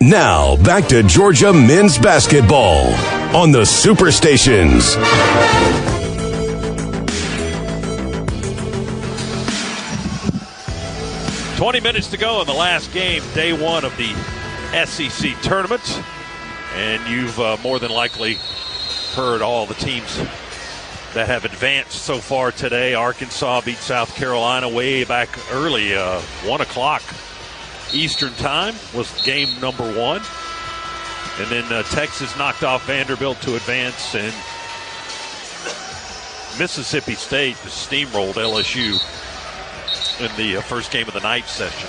Now, back to Georgia men's basketball on the Superstations. "20 minutes to go in the last game, day one of the SEC tournament. And you've more than likely heard all the teams that have advanced so far today. Arkansas beat South Carolina way back early, 1 o'clock Eastern time was game number one. And then Texas knocked off Vanderbilt to advance, and Mississippi State steamrolled LSU in the first game of the night session.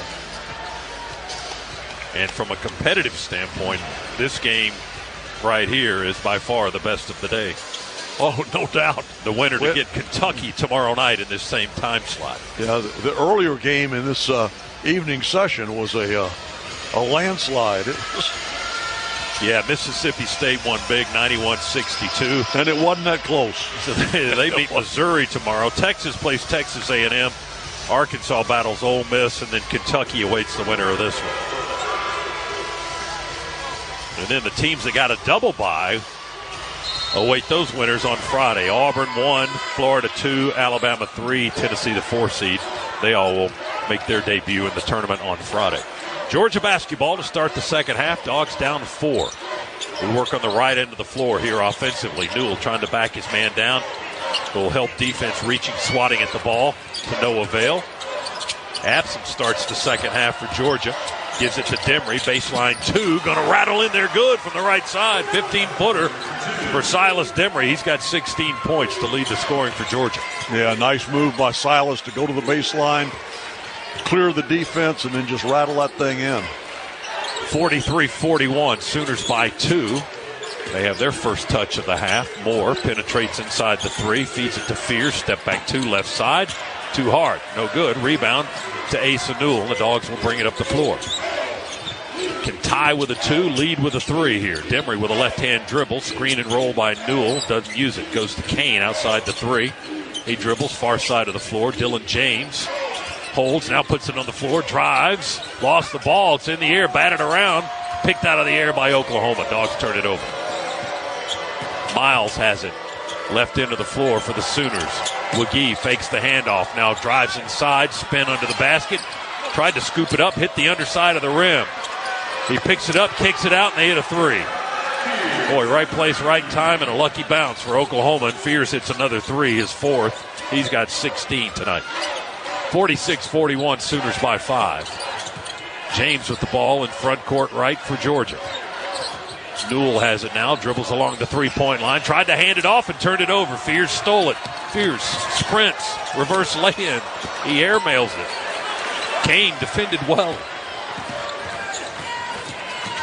And from a competitive standpoint, this game right here is by far the best of the day. Oh, no doubt. The winner to get Kentucky tomorrow night in this same time slot. Yeah, the earlier game in this evening session was a landslide. Yeah, Mississippi State won big, 91-62. And it wasn't that close. So they beat Missouri tomorrow. Texas plays Texas A&M. Arkansas battles Ole Miss, and then Kentucky awaits the winner of this one. And then the teams that got a double bye await those winners on Friday. Auburn 1, Florida 2, Alabama 3, Tennessee the 4 seed. They all will make their debut in the tournament on Friday. Georgia basketball to start the second half. Dogs down 4. We work on the right end of the floor here offensively. Newell trying to back his man down. Will help defense reaching, swatting at the ball to no avail. Absent starts the second half for Georgia. Gives it to Demery. Baseline 2. Going to rattle in there good from the right side. 15-footer for Silas Demery. He's got 16 points to lead the scoring for Georgia. Yeah, nice move by Silas to go to the baseline, clear the defense, and then just rattle that thing in. 43-41. Sooners by 2. They have their first touch of the half. Moore penetrates inside the 3. Feeds it to Fierce. Step back 2 left side. Too hard. No good. Rebound to Asa Newell. The Dogs will bring it up the floor. Can tie with a 2, lead with a 3 here. Demery with a left-hand dribble. Screen and roll by Newell. Doesn't use it. Goes to Kane outside the 3. He dribbles far side of the floor. Dylan James holds. Now puts it on the floor. Drives. Lost the ball. It's in the air. Batted around. Picked out of the air by Oklahoma. Dogs turn it over. Miles has it. Left end of the floor for the Sooners. Wagee fakes the handoff. Now drives inside. Spin under the basket. Tried to scoop it up. Hit the underside of the rim. He picks it up, kicks it out, and they hit a 3. Boy, right place, right time, and a lucky bounce for Oklahoma. And Fierce hits another 3, his 4th. He's got 16 tonight. 46-41, Sooners by 5. James with the ball in front court right for Georgia. Newell has it now, dribbles along the three-point line, tried to hand it off and turned it over. Fierce stole it. Fierce sprints, reverse lay-in. He airmails it. Kane defended well.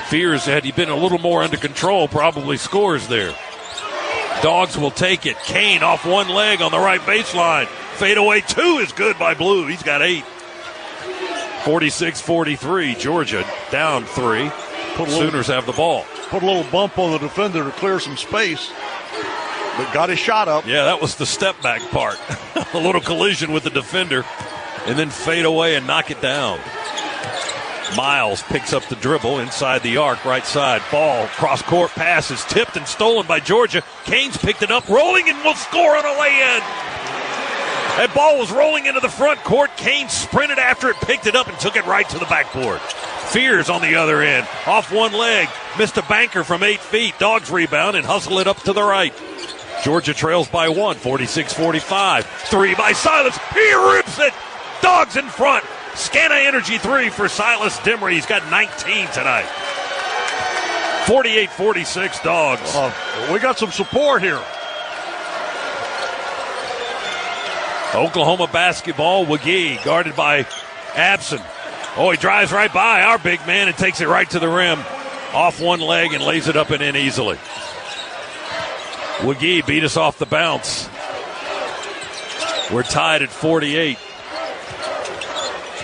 Fierce, had he been a little more under control, probably scores there. Dogs will take it. Kane off one leg on the right baseline. Fadeaway 2 is good by Blue. He's got 8. 46-43. Georgia down 3. Sooners have the ball. Put a little bump on the defender to clear some space, but got his shot up. Yeah, that was the step back part. A little collision with the defender, and then fade away and knock it down. Miles picks up the dribble inside the arc, right side. Ball, cross-court pass is tipped and stolen by Georgia. Kane's picked it up, rolling, and will score on a lay-in. That ball was rolling into the front court. Kane sprinted after it, picked it up, and took it right to the backboard. Fears on the other end. Off one leg. Missed a banker from 8 feet. Dogs rebound and hustle it up to the right. Georgia trails by 1, 46-45. 3 by Silas. He rips it. Dogs in front. Scana Energy 3 for Silas Demery. He's got 19 tonight. 48-46 Dogs. We got some support here. Oklahoma basketball. Wagee guarded by Abson. Oh, he drives right by our big man and takes it right to the rim. Off one leg and lays it up and in easily. Wagee beat us off the bounce. We're tied at 48.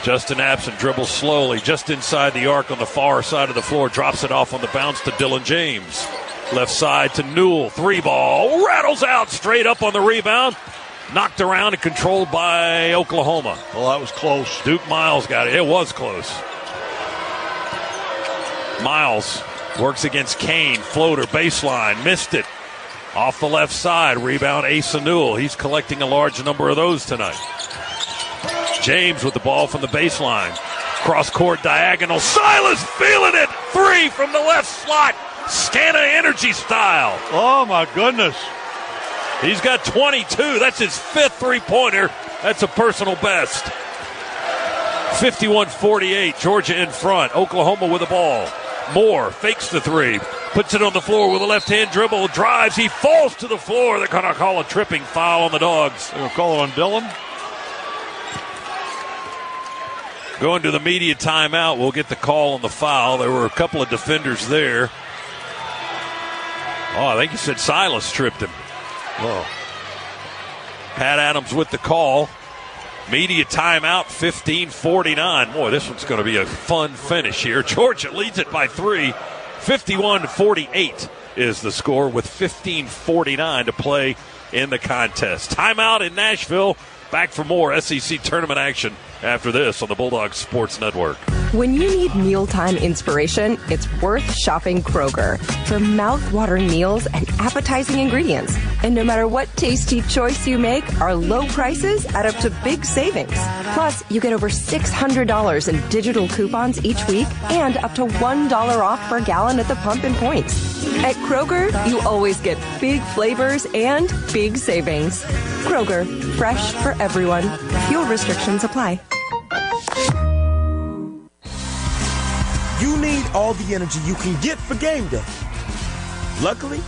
Justin Abson dribbles slowly just inside the arc on the far side of the floor. Drops it off on the bounce to Dylan James. Left side to Newell. 3 ball. Rattles out straight up on the rebound. Knocked around and controlled by Oklahoma. Well, that was close. Duke Miles got it. It was close. Miles works against Kane. Floater, baseline, missed it. Off the left side, rebound Asa Newell. He's collecting a large number of those tonight. James with the ball from the baseline. Cross-court diagonal. Silas feeling it. 3 from the left slot. Scana Energy style. Oh, my goodness. He's got 22. That's his 5th three-pointer. That's a personal best. 51-48. Georgia in front. Oklahoma with the ball. Moore fakes the 3. Puts it on the floor with a left-hand dribble. Drives. He falls to the floor. They're going to call a tripping foul on the Dogs. They're going to call it on Dillon. Going to the media timeout. We'll get the call on the foul. There were a couple of defenders there. Oh, I think he said Silas tripped him. Oh. Pat Adams with the call. Media timeout, 15-49. Boy, this one's going to be a fun finish here. Georgia leads it by 3. 51-48 is the score with 15:49 to play in the contest. Timeout in Nashville. Back for more SEC tournament action after this on the Bulldogs Sports Network. When you need mealtime inspiration, it's worth shopping Kroger for mouth-watering meals and appetizing ingredients. And no matter what tasty choice you make, our low prices add up to big savings. Plus, you get over $600 in digital coupons each week and up to $1 off per gallon at the pump and points. At Kroger, you always get big flavors and big savings. Kroger, fresh for everyone. Fuel restrictions apply. You need all the energy you can get for game day. Luckily,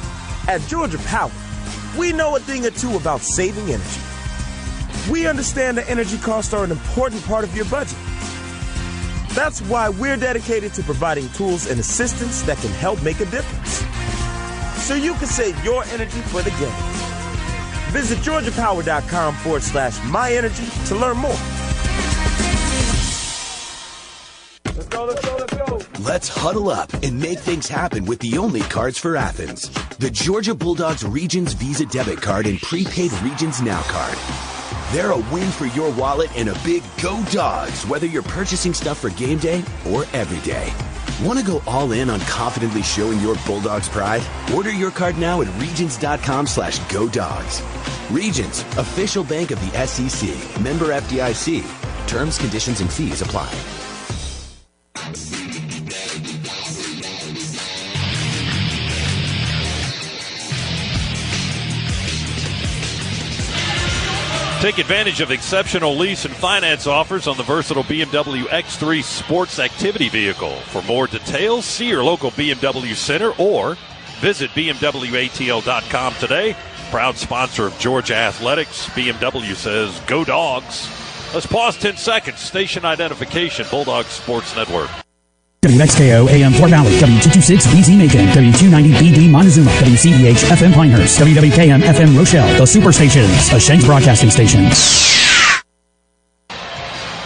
at Georgia Power, we know a thing or two about saving energy. We understand that energy costs are an important part of your budget. That's why we're dedicated to providing tools and assistance that can help make a difference, so you can save your energy for the game. Visit GeorgiaPower.com/myenergy to learn more. Let's go, let's go, let's go. Let's huddle up and make things happen with the only cards for Athens. The Georgia Bulldogs Regions Visa Debit Card and Prepaid Regions Now Card. They're a win for your wallet and a big Go Dogs, whether you're purchasing stuff for game day or every day. Want to go all in on confidently showing your Bulldogs pride? Order your card now at regions.com/GoDogs. Regions, official bank of the SEC. Member FDIC. Terms, conditions, and fees apply. Take advantage of exceptional lease and finance offers on the versatile BMW X3 sports activity vehicle. For more details, see your local BMW center or visit BMWATL.com today. Proud sponsor of Georgia Athletics. BMW says, go Dogs. Let's pause 10 seconds. Station identification, Bulldogs Sports Network. WXKO AM Fort Valley, W226BZ Macon, W290BD Montezuma, WCEH FM Pinehurst, WWKM FM Rochelle, the Superstations, a Shanks Broadcasting station.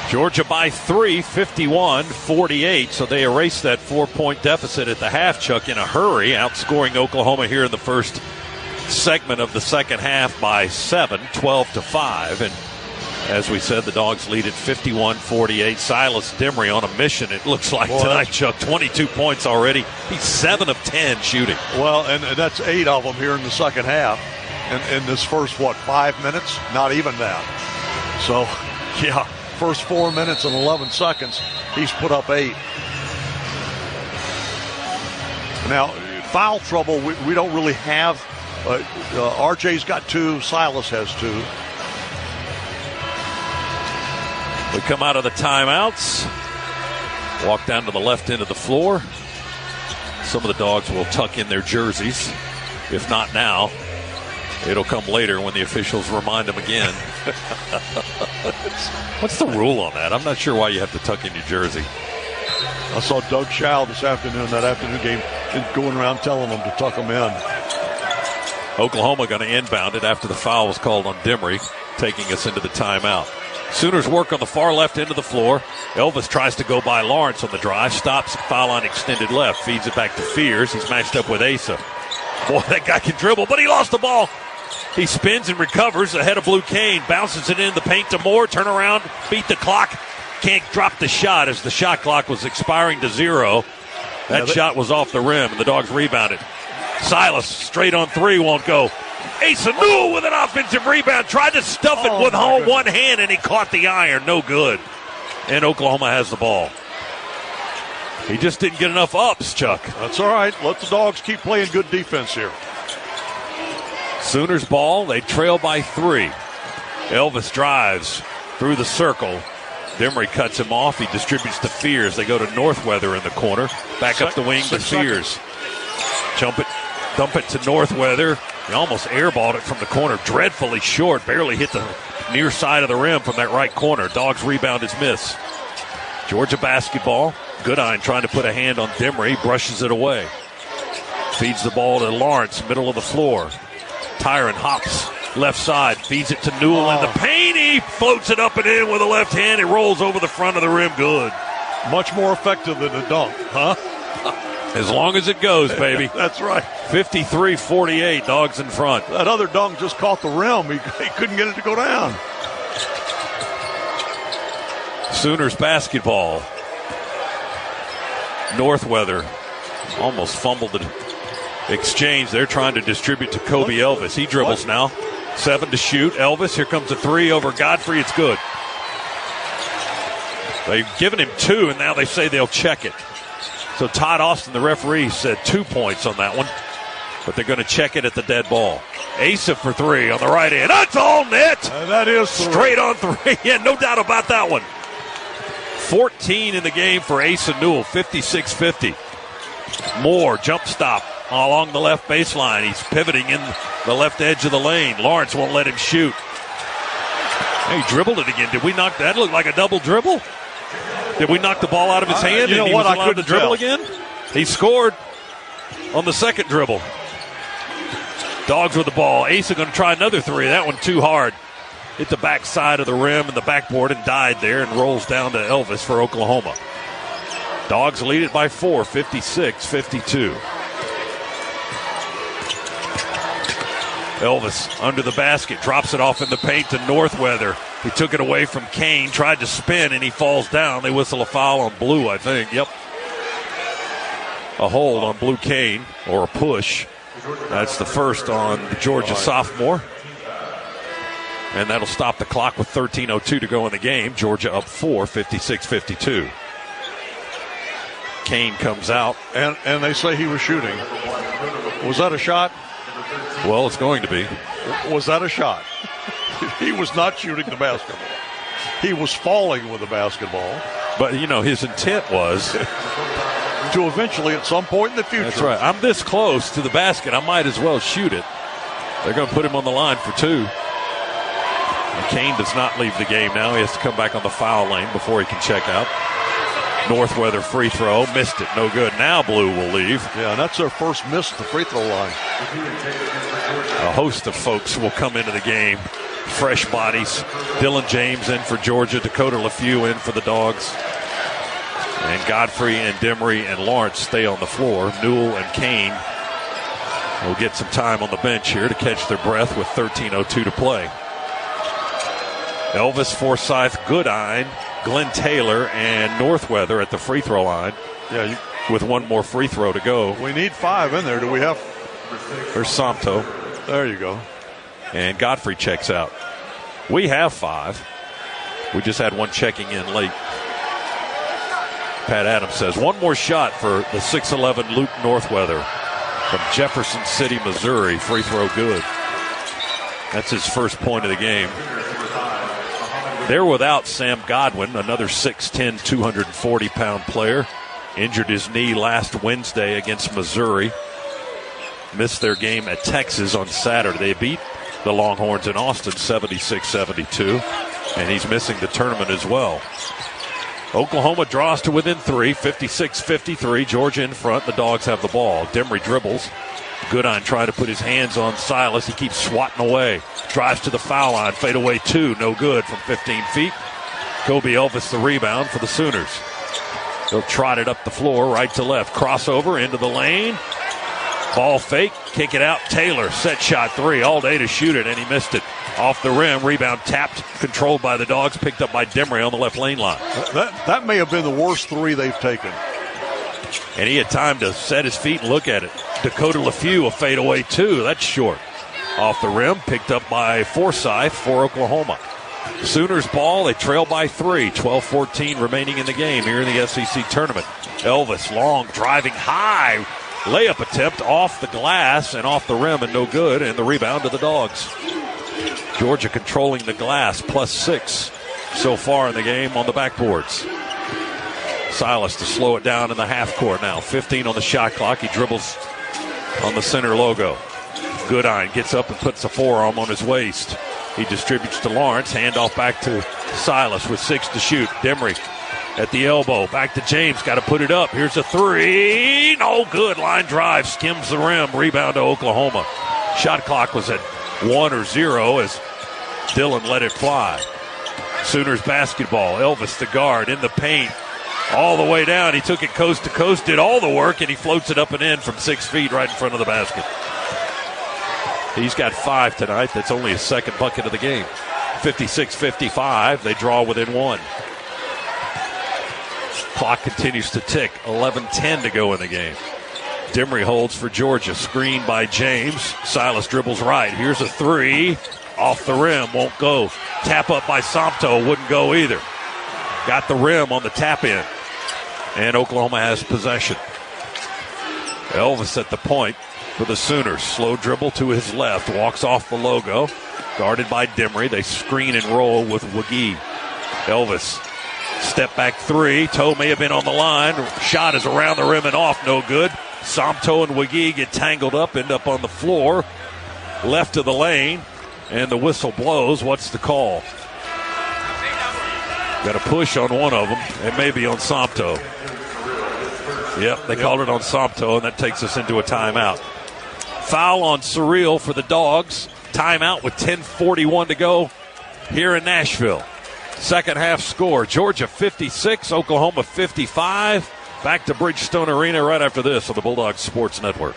Georgia by 3, 51-48, so they erased that 4-point deficit at the half, Chuck, in a hurry, outscoring Oklahoma here in the first segment of the second half by 7, 12-5, and as we said, the Dogs lead at 51-48. Silas Demery on a mission, it looks like tonight, Chuck. 22 points already. He's 7 of 10 shooting. Well, and that's 8 of them here in the second half. And in this first, 5 minutes? Not even that. So, yeah, first 4 minutes and 11 seconds, he's put up 8. Now, foul trouble, we don't really have. RJ's got 2, Silas has 2. We come out of the timeouts, walk down to the left end of the floor. Some of the Dogs will tuck in their jerseys. If not now, it'll come later when the officials remind them again. What's the rule on that? I'm not sure why you have to tuck in your jersey. I saw Doug Schow this afternoon, that afternoon game, going around telling them to tuck them in. Oklahoma going to inbound it after the foul was called on Demery, taking us into the timeout. Sooners work on the far left end of the floor. Elvis tries to go by Lawrence on the drive. Stops, foul line extended left. Feeds it back to Fears. He's matched up with Asa. Boy, that guy can dribble, but he lost the ball. He spins and recovers ahead of Blue Kane. Bounces it in the paint to Moore. Turn around, beat the clock. Can't drop the shot as the shot clock was expiring to 0. That shot was off the rim, and the Dogs rebounded. Silas, straight on three, won't go. Asa Newell with an offensive rebound. Tried to stuff it with one hand, and he caught the iron. No good. And Oklahoma has the ball. He just didn't get enough ups, Chuck. That's all right. Let the Dogs keep playing good defense here. Sooners ball. They trail by 3. Elvis drives through the circle. Demery cuts him off. He distributes to Fears. They go to Northweather in the corner. Back up the wing to Fears. Dump it to Northweather. He almost airballed it from the corner. Dreadfully short. Barely hit the near side of the rim from that right corner. Dogs rebound his miss. Georgia basketball. Goodine trying to put a hand on Demery. Brushes it away. Feeds the ball to Lawrence, middle of the floor. Tyron hops left side. Feeds it to Newell in the paint. He floats it up and in with a left hand. It rolls over the front of the rim. Good. Much more effective than a dunk, huh? As long as it goes, baby. That's right. 53-48, Dogs in front. That other dunk just caught the rim. He couldn't get it to go down. Sooners basketball. Northweather almost fumbled the exchange. They're trying to distribute to Kobe Elvis. He dribbles now. 7 to shoot. Elvis, here comes a 3 over Godfrey. It's good. They've given him 2, and now they say they'll check it. So Todd Austin, the referee, said 2 points on that one, but they're going to check it at the dead ball. Asa for 3 on the right hand. That's all net. That is straight on 3. Yeah, no doubt about that one. 14 in the game for Asa Newell, 56-50. Moore, jump stop along the left baseline. He's pivoting in the left edge of the lane. Lawrence won't let him shoot. He dribbled it again. Did we knock that? Look like a double dribble. Did we knock the ball out of his hand? You know what? I couldn't dribble again. He scored on the second dribble. Dogs with the ball. Asa going to try another 3. That one too hard. Hit the back side of the rim and the backboard and died there and rolls down to Elvis for Oklahoma. Dogs lead it by 4, 56-52. Elvis under the basket, drops it off in the paint to Northweather. He took it away from Kane, tried to spin, and he falls down. They whistle a foul on Blue, I think. Yep. A hold on Blue Kane, or a push. That's the first on the Georgia sophomore. And that'll stop the clock with 13:02 to go in the game. Georgia up 4, 56-52. Kane comes out. And they say he was shooting. Was that a shot? Well, it's going to be. Was that a shot? He was not shooting the basketball. He was falling with the basketball. But, you know, his intent was to eventually, at some point in the future. That's right. I'm this close to the basket. I might as well shoot it. They're going to put him on the line for 2. And Kane does not leave the game now. He has to come back on the foul lane before he can check out. Northweather free throw. Missed it. No good. Now Blue will leave. Yeah, and that's their first miss at the free throw line. A host of folks will come into the game. Fresh bodies. Dylan James in for Georgia. Dakota LaFew in for the Dogs. And Godfrey and Demery and Lawrence stay on the floor. Newell and Kane will get some time on the bench here to catch their breath with 13:02 to play. Elvis, Forsyth, Goodine, Glenn Taylor, and Northweather at the free throw line. Yeah, with one more free throw to go. We need 5 in there. Do we have? There's Santo. There you go. And Godfrey checks out. We have 5. We just had one checking in late. Pat Adams says one more shot for the 6'11 Luke Northweather from Jefferson City, Missouri. Free throw good. That's his first point of the game. They're without Sam Godwin, another 6'10", 240-pound player. Injured his knee last Wednesday against Missouri. Missed their game at Texas on Saturday. They beat the Longhorns in Austin 76-72, and he's missing the tournament as well. Oklahoma draws to within 3, 56-53. Georgia in front. The Dogs have the ball. Demery dribbles. Goodine trying to put his hands on Silas. He keeps swatting away. Drives to the foul line. Fade away 2. No good from 15 feet. Kobe Elvis the rebound for the Sooners. They'll trot it up the floor, right to left. Crossover into the lane. Ball fake. Kick it out. Taylor. Set shot 3. All day to shoot it, and he missed it. Off the rim. Rebound tapped. Controlled by the Dogs. Picked up by Demery on the left lane line. That may have been the worst 3 they've taken. And he had time to set his feet and look at it. Dakota LeFew, a fadeaway 2. That's short. Off the rim, picked up by Forsyth for Oklahoma. Sooners ball, they trail by 3. 12-14 remaining in the game here in the SEC tournament. Elvis, long, driving high. Layup attempt off the glass and off the rim and no good. And the rebound to the Dogs. Georgia controlling the glass, +6 so far in the game on the backboards. Silas to slow it down in the half court now. 15 on the shot clock. He dribbles on the center logo. Goodine gets up and puts a forearm on his waist. He distributes to Lawrence. Handoff back to Silas with 6 to shoot. Demery at the elbow. Back to James. Got to put it up. Here's a 3. No good. Line drive. Skims the rim. Rebound to Oklahoma. Shot clock was at 1 or 0 as Dillon let it fly. Sooners basketball. Elvis, the guard, in the paint. All the way down. He took it coast to coast, did all the work, and he floats it up and in from 6 feet right in front of the basket. He's got 5 tonight. That's only his second bucket of the game. 56-55. They draw within 1. Clock continues to tick. 11:10 to go in the game. Demery holds for Georgia. Screen by James. Silas dribbles right. Here's a 3. Off the rim. Won't go. Tap up by Somto. Wouldn't go either. Got the rim on the tap in. And Oklahoma has possession. Elvis at the point for the Sooners. Slow dribble to his left. Walks off the logo. Guarded by Demery. They screen and roll with Wagee. Elvis. Step back 3. Toe may have been on the line. Shot is around the rim and off. No good. Somto and Wagee get tangled up. End up on the floor. Left of the lane. And the whistle blows. What's the call? Got a push on one of them. It may be on Somto. Yep, they called it on Somto, and that takes us into a timeout. Foul on Surreal for the Dogs. Timeout with 10:41 to go here in Nashville. Second half score, Georgia 56, Oklahoma 55. Back to Bridgestone Arena right after this on the Bulldogs Sports Network.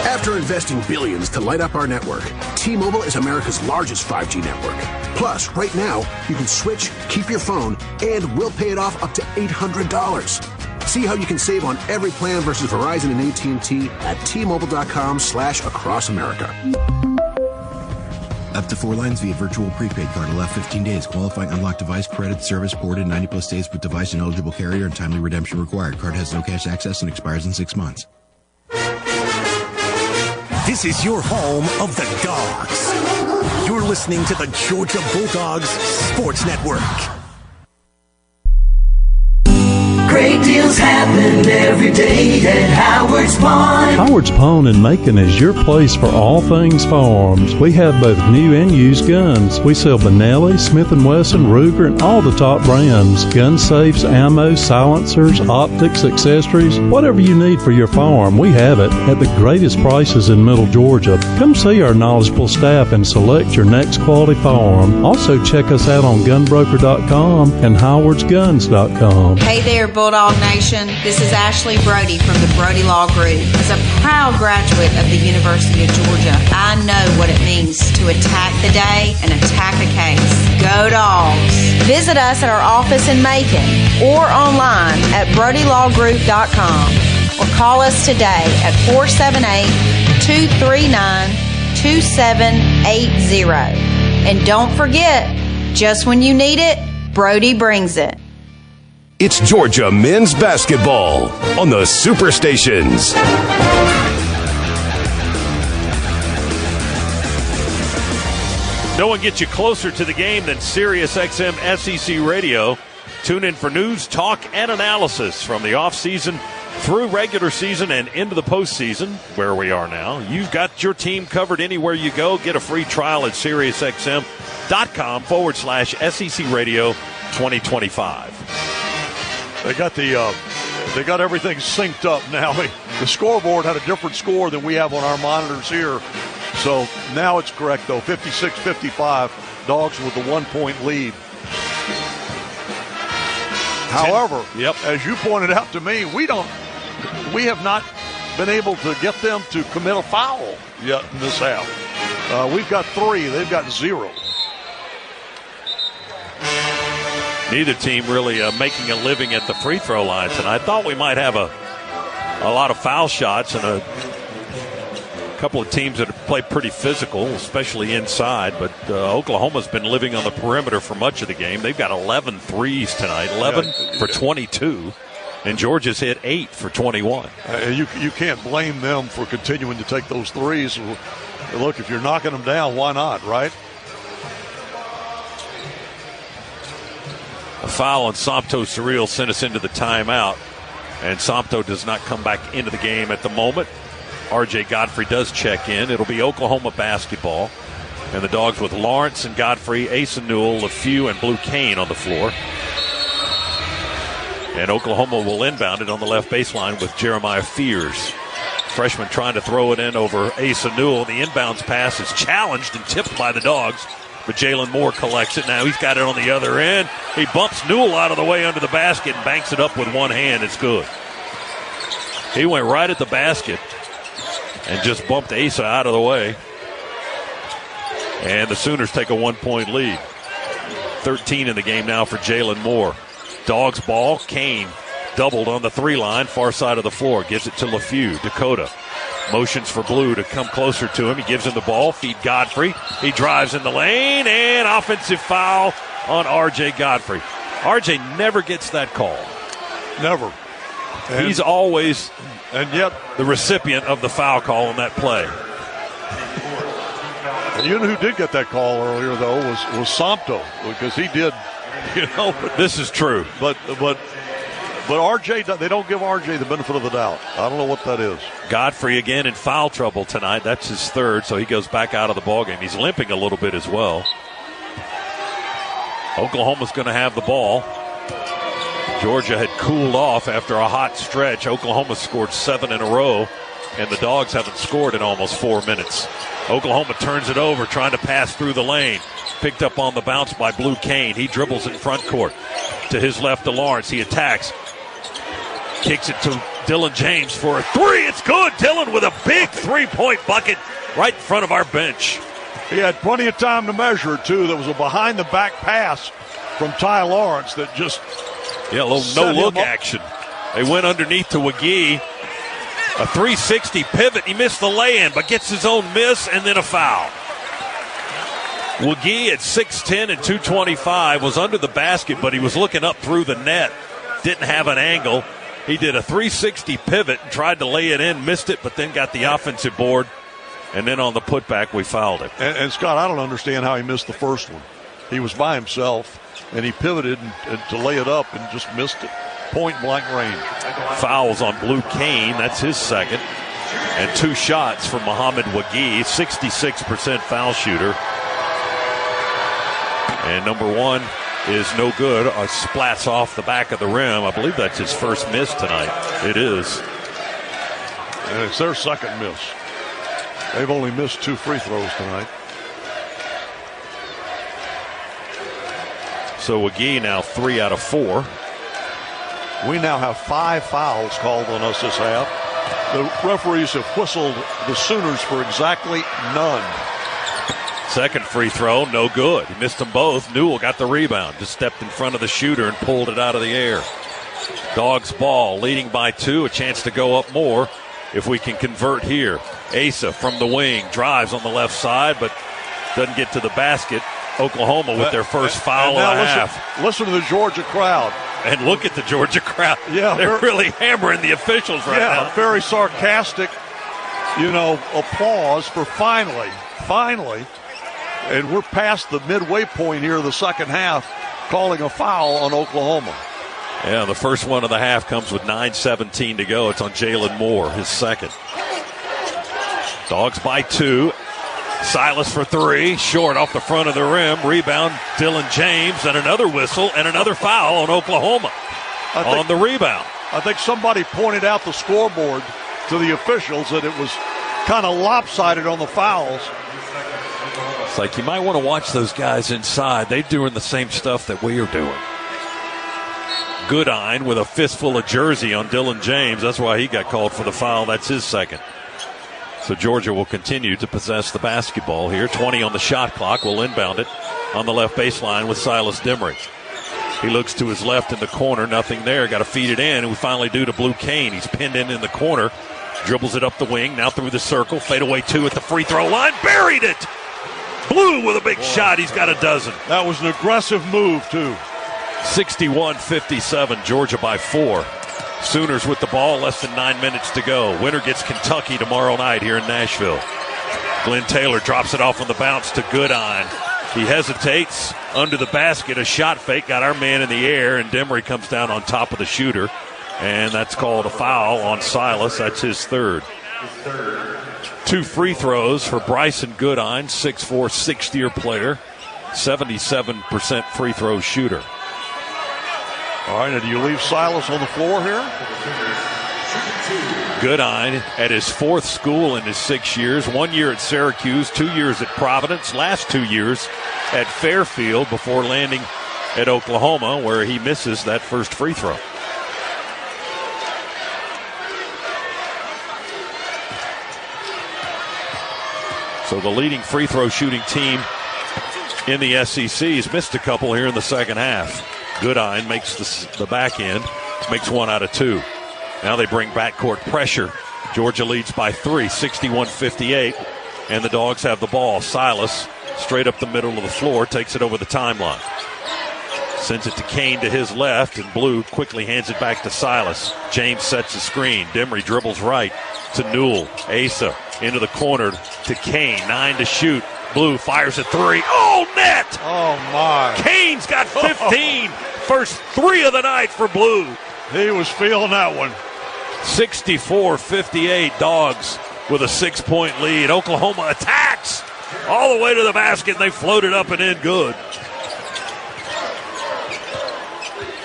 After investing billions to light up our network, T-Mobile is America's largest 5G network. Plus, right now, you can switch, keep your phone, and we'll pay it off up to $800. See how you can save on every plan versus Verizon and AT&T at T-Mobile.com/across America. Up to 4 lines via virtual prepaid card. Allow 15 days. Qualifying unlocked device. Credit service ported 90+ days with device and eligible carrier, and timely redemption required. Card has no cash access and expires in 6 months. This is your home of the Dogs. You're listening to the Georgia Bulldogs Sports Network. Great deals happen every day at Howard's Pawn. Howard's Pawn in Macon is your place for all things firearms. We have both new and used guns. We sell Benelli, Smith & Wesson, Ruger, and all the top brands. Gun safes, ammo, silencers, optics, accessories, whatever you need for your firearm, we have it at the greatest prices in Middle Georgia. Come see our knowledgeable staff and select your next quality firearm. Also check us out on gunbroker.com and howardsguns.com. Hey there, Bulldog Nation. This is Ashley Brody from the Brody Law Group. As a proud graduate of the University of Georgia, I know what it means to attack the day and attack a case. Go Dogs! Visit us at our office in Macon or online at BrodyLawGroup.com or call us today at 478-239-2780. And don't forget, just when you need it, Brody brings it. It's Georgia men's basketball on the Superstations. No one gets you closer to the game than SiriusXM SEC Radio. Tune in for news, talk, and analysis from the offseason through regular season and into the postseason, where we are now. You've got your team covered anywhere you go. Get a free trial at SiriusXM.com/SEC Radio 2025. They got everything synced up now. The scoreboard had a different score than we have on our monitors here. So now it's correct, though. 56-55, Dogs with the 1-point lead. However, as you pointed out to me, we have not been able to get them to commit a foul yet in this half. We've got 3. They've got 0. Neither team really making a living at the free throw line tonight. I thought we might have a lot of foul shots and a couple of teams that play pretty physical, especially inside. But Oklahoma's been living on the perimeter for much of the game. They've got 11 threes tonight, 11 for 22. And Georgia's hit 8 for 21. You can't blame them for continuing to take those threes. Look, if you're knocking them down, why not, right? A foul on Somto Surreal sent us into the timeout. And Somto does not come back into the game at the moment. R.J. Godfrey does check in. It'll be Oklahoma basketball. And the Dogs with Lawrence and Godfrey, Asa Newell, LeFew, and Blue Kane on the floor. And Oklahoma will inbound it on the left baseline with Jeremiah Fears. Freshman trying to throw it in over Asa Newell. The inbounds pass is challenged and tipped by the Dogs. But Jalen Moore collects it now. He's got it on the other end. He bumps Newell out of the way under the basket and banks it up with one hand. It's good. He went right at the basket and just bumped Asa out of the way. And the Sooners take a 1-point lead. 13 in the game now for Jalen Moore. Dogs ball. Kane doubled on the 3-line, far side of the floor. Gives it to LeFew. Dakota motions for Blue to come closer to him. He gives him the ball. Feed Godfrey. He drives in the lane, and offensive foul on R.J. Godfrey. R.J. never gets that call. Never. And he's always and yet the recipient of the foul call on that play. And you know who did get that call earlier, though, was Somto, because he did, But this is true. But R.J., they don't give R.J. the benefit of the doubt. I don't know what that is. Godfrey again in foul trouble tonight. That's his third, so he goes back out of the ballgame. He's limping a little bit as well. Oklahoma's going to have the ball. Georgia had cooled off after a hot stretch. Oklahoma scored 7 in a row, and the Dogs haven't scored in almost 4 minutes. Oklahoma turns it over, trying to pass through the lane. Picked up on the bounce by Blue Kane. He dribbles in front court. To his left to Lawrence. He attacks. Kicks it to Dylan James for a 3. It's good. Dylan with a big 3-point bucket right in front of our bench. He had plenty of time to measure it, too. There was a behind-the-back pass from Ty Lawrence that just... Yeah, a little no-look action. They went underneath to McGee. A 360 pivot. He missed the lay-in, but gets his own miss and then a foul. McGee at 6'10 and 225 was under the basket, but he was looking up through the net. Didn't have an angle. He did a 360 pivot and tried to lay it in, missed it, but then got the offensive board. And then on the putback, we fouled him. And Scott, I don't understand how he missed the first one. He was by himself, and he pivoted to lay it up and just missed it. Point-blank range. Fouls on Blue Kane. That's his second. And 2 shots from Muhammad Wagee, 66% foul shooter. And number 1 is no good. Splats off the back of the rim. I believe that's his first miss tonight. It is. And it's their second miss. They've only missed 2 free throws tonight. So Wagee now 3 out of 4. We now have 5 fouls called on us this half. The referees have whistled the Sooners for exactly none. Second free throw, no good. He missed them both. Newell got the rebound. Just stepped in front of the shooter and pulled it out of the air. Dogs ball, leading by 2. A chance to go up more if we can convert here. Asa from the wing, drives on the left side, but doesn't get to the basket. Oklahoma with their first foul of the half. Listen to the Georgia crowd. And look at the Georgia crowd. Yeah, they're really hammering the officials right now. Yeah, very sarcastic, applause for finally. And we're past the midway point here of the second half, calling a foul on Oklahoma. Yeah, the first one of the half comes with 9:17 to go. It's on Jalen Moore, his second. Dogs by 2. Silas for 3, short off the front of the rim. Rebound, Dylan James, and another whistle and another foul on Oklahoma on the rebound. I think somebody pointed out the scoreboard to the officials that it was kind of lopsided on the fouls. It's like you might want to watch those guys inside. They're doing the same stuff that we are doing. Goodine with a fistful of jersey on Dylan James. That's why he got called for the foul. That's his second. So Georgia will continue to possess the basketball here. 20 on the shot clock. We'll inbound it on the left baseline with Silas Dimmery. He looks to his left in the corner, nothing there. Got to feed it in, and we finally do to Blue Kane. He's pinned in the corner, dribbles it up the wing, now through the circle, fadeaway 2 at the free throw line, buried it. Blue with a big shot. He's got a dozen. That was an aggressive move, too. 61-57, Georgia by 4. Sooners with the ball, less than 9 minutes to go. Winner gets Kentucky tomorrow night here in Nashville. Glenn Taylor drops it off on the bounce to Goodine. He hesitates under the basket. A shot fake got our man in the air, and Demery comes down on top of the shooter. And that's called a foul on Silas. That's his third. 2 free throws for Bryson Goodine, 6'4", 6th-year player, 77% free throw shooter. All right, now do you leave Silas on the floor here? Goodine at his 4th school in his 6 years, 1 year at Syracuse, 2 years at Providence, last 2 years at Fairfield before landing at Oklahoma, where he misses that first free throw. So the leading free throw shooting team in the SEC has missed a couple here in the second half. Goodine makes the back end, makes 1 out of 2. Now they bring backcourt pressure. Georgia leads by 3, 61-58, and the Dogs have the ball. Silas, straight up the middle of the floor, takes it over the timeline. Sends it to Kane to his left, and Blue quickly hands it back to Silas. James sets the screen. Demery dribbles right to Newell. Asa into the corner to Kane. 9 to shoot. Blue fires a 3. Oh, net! Oh, my. Kane's got 15. First 3 of the night for Blue. He was feeling that one. 64-58, Dogs with a 6-point lead. Oklahoma attacks all the way to the basket, and they float it up and in good.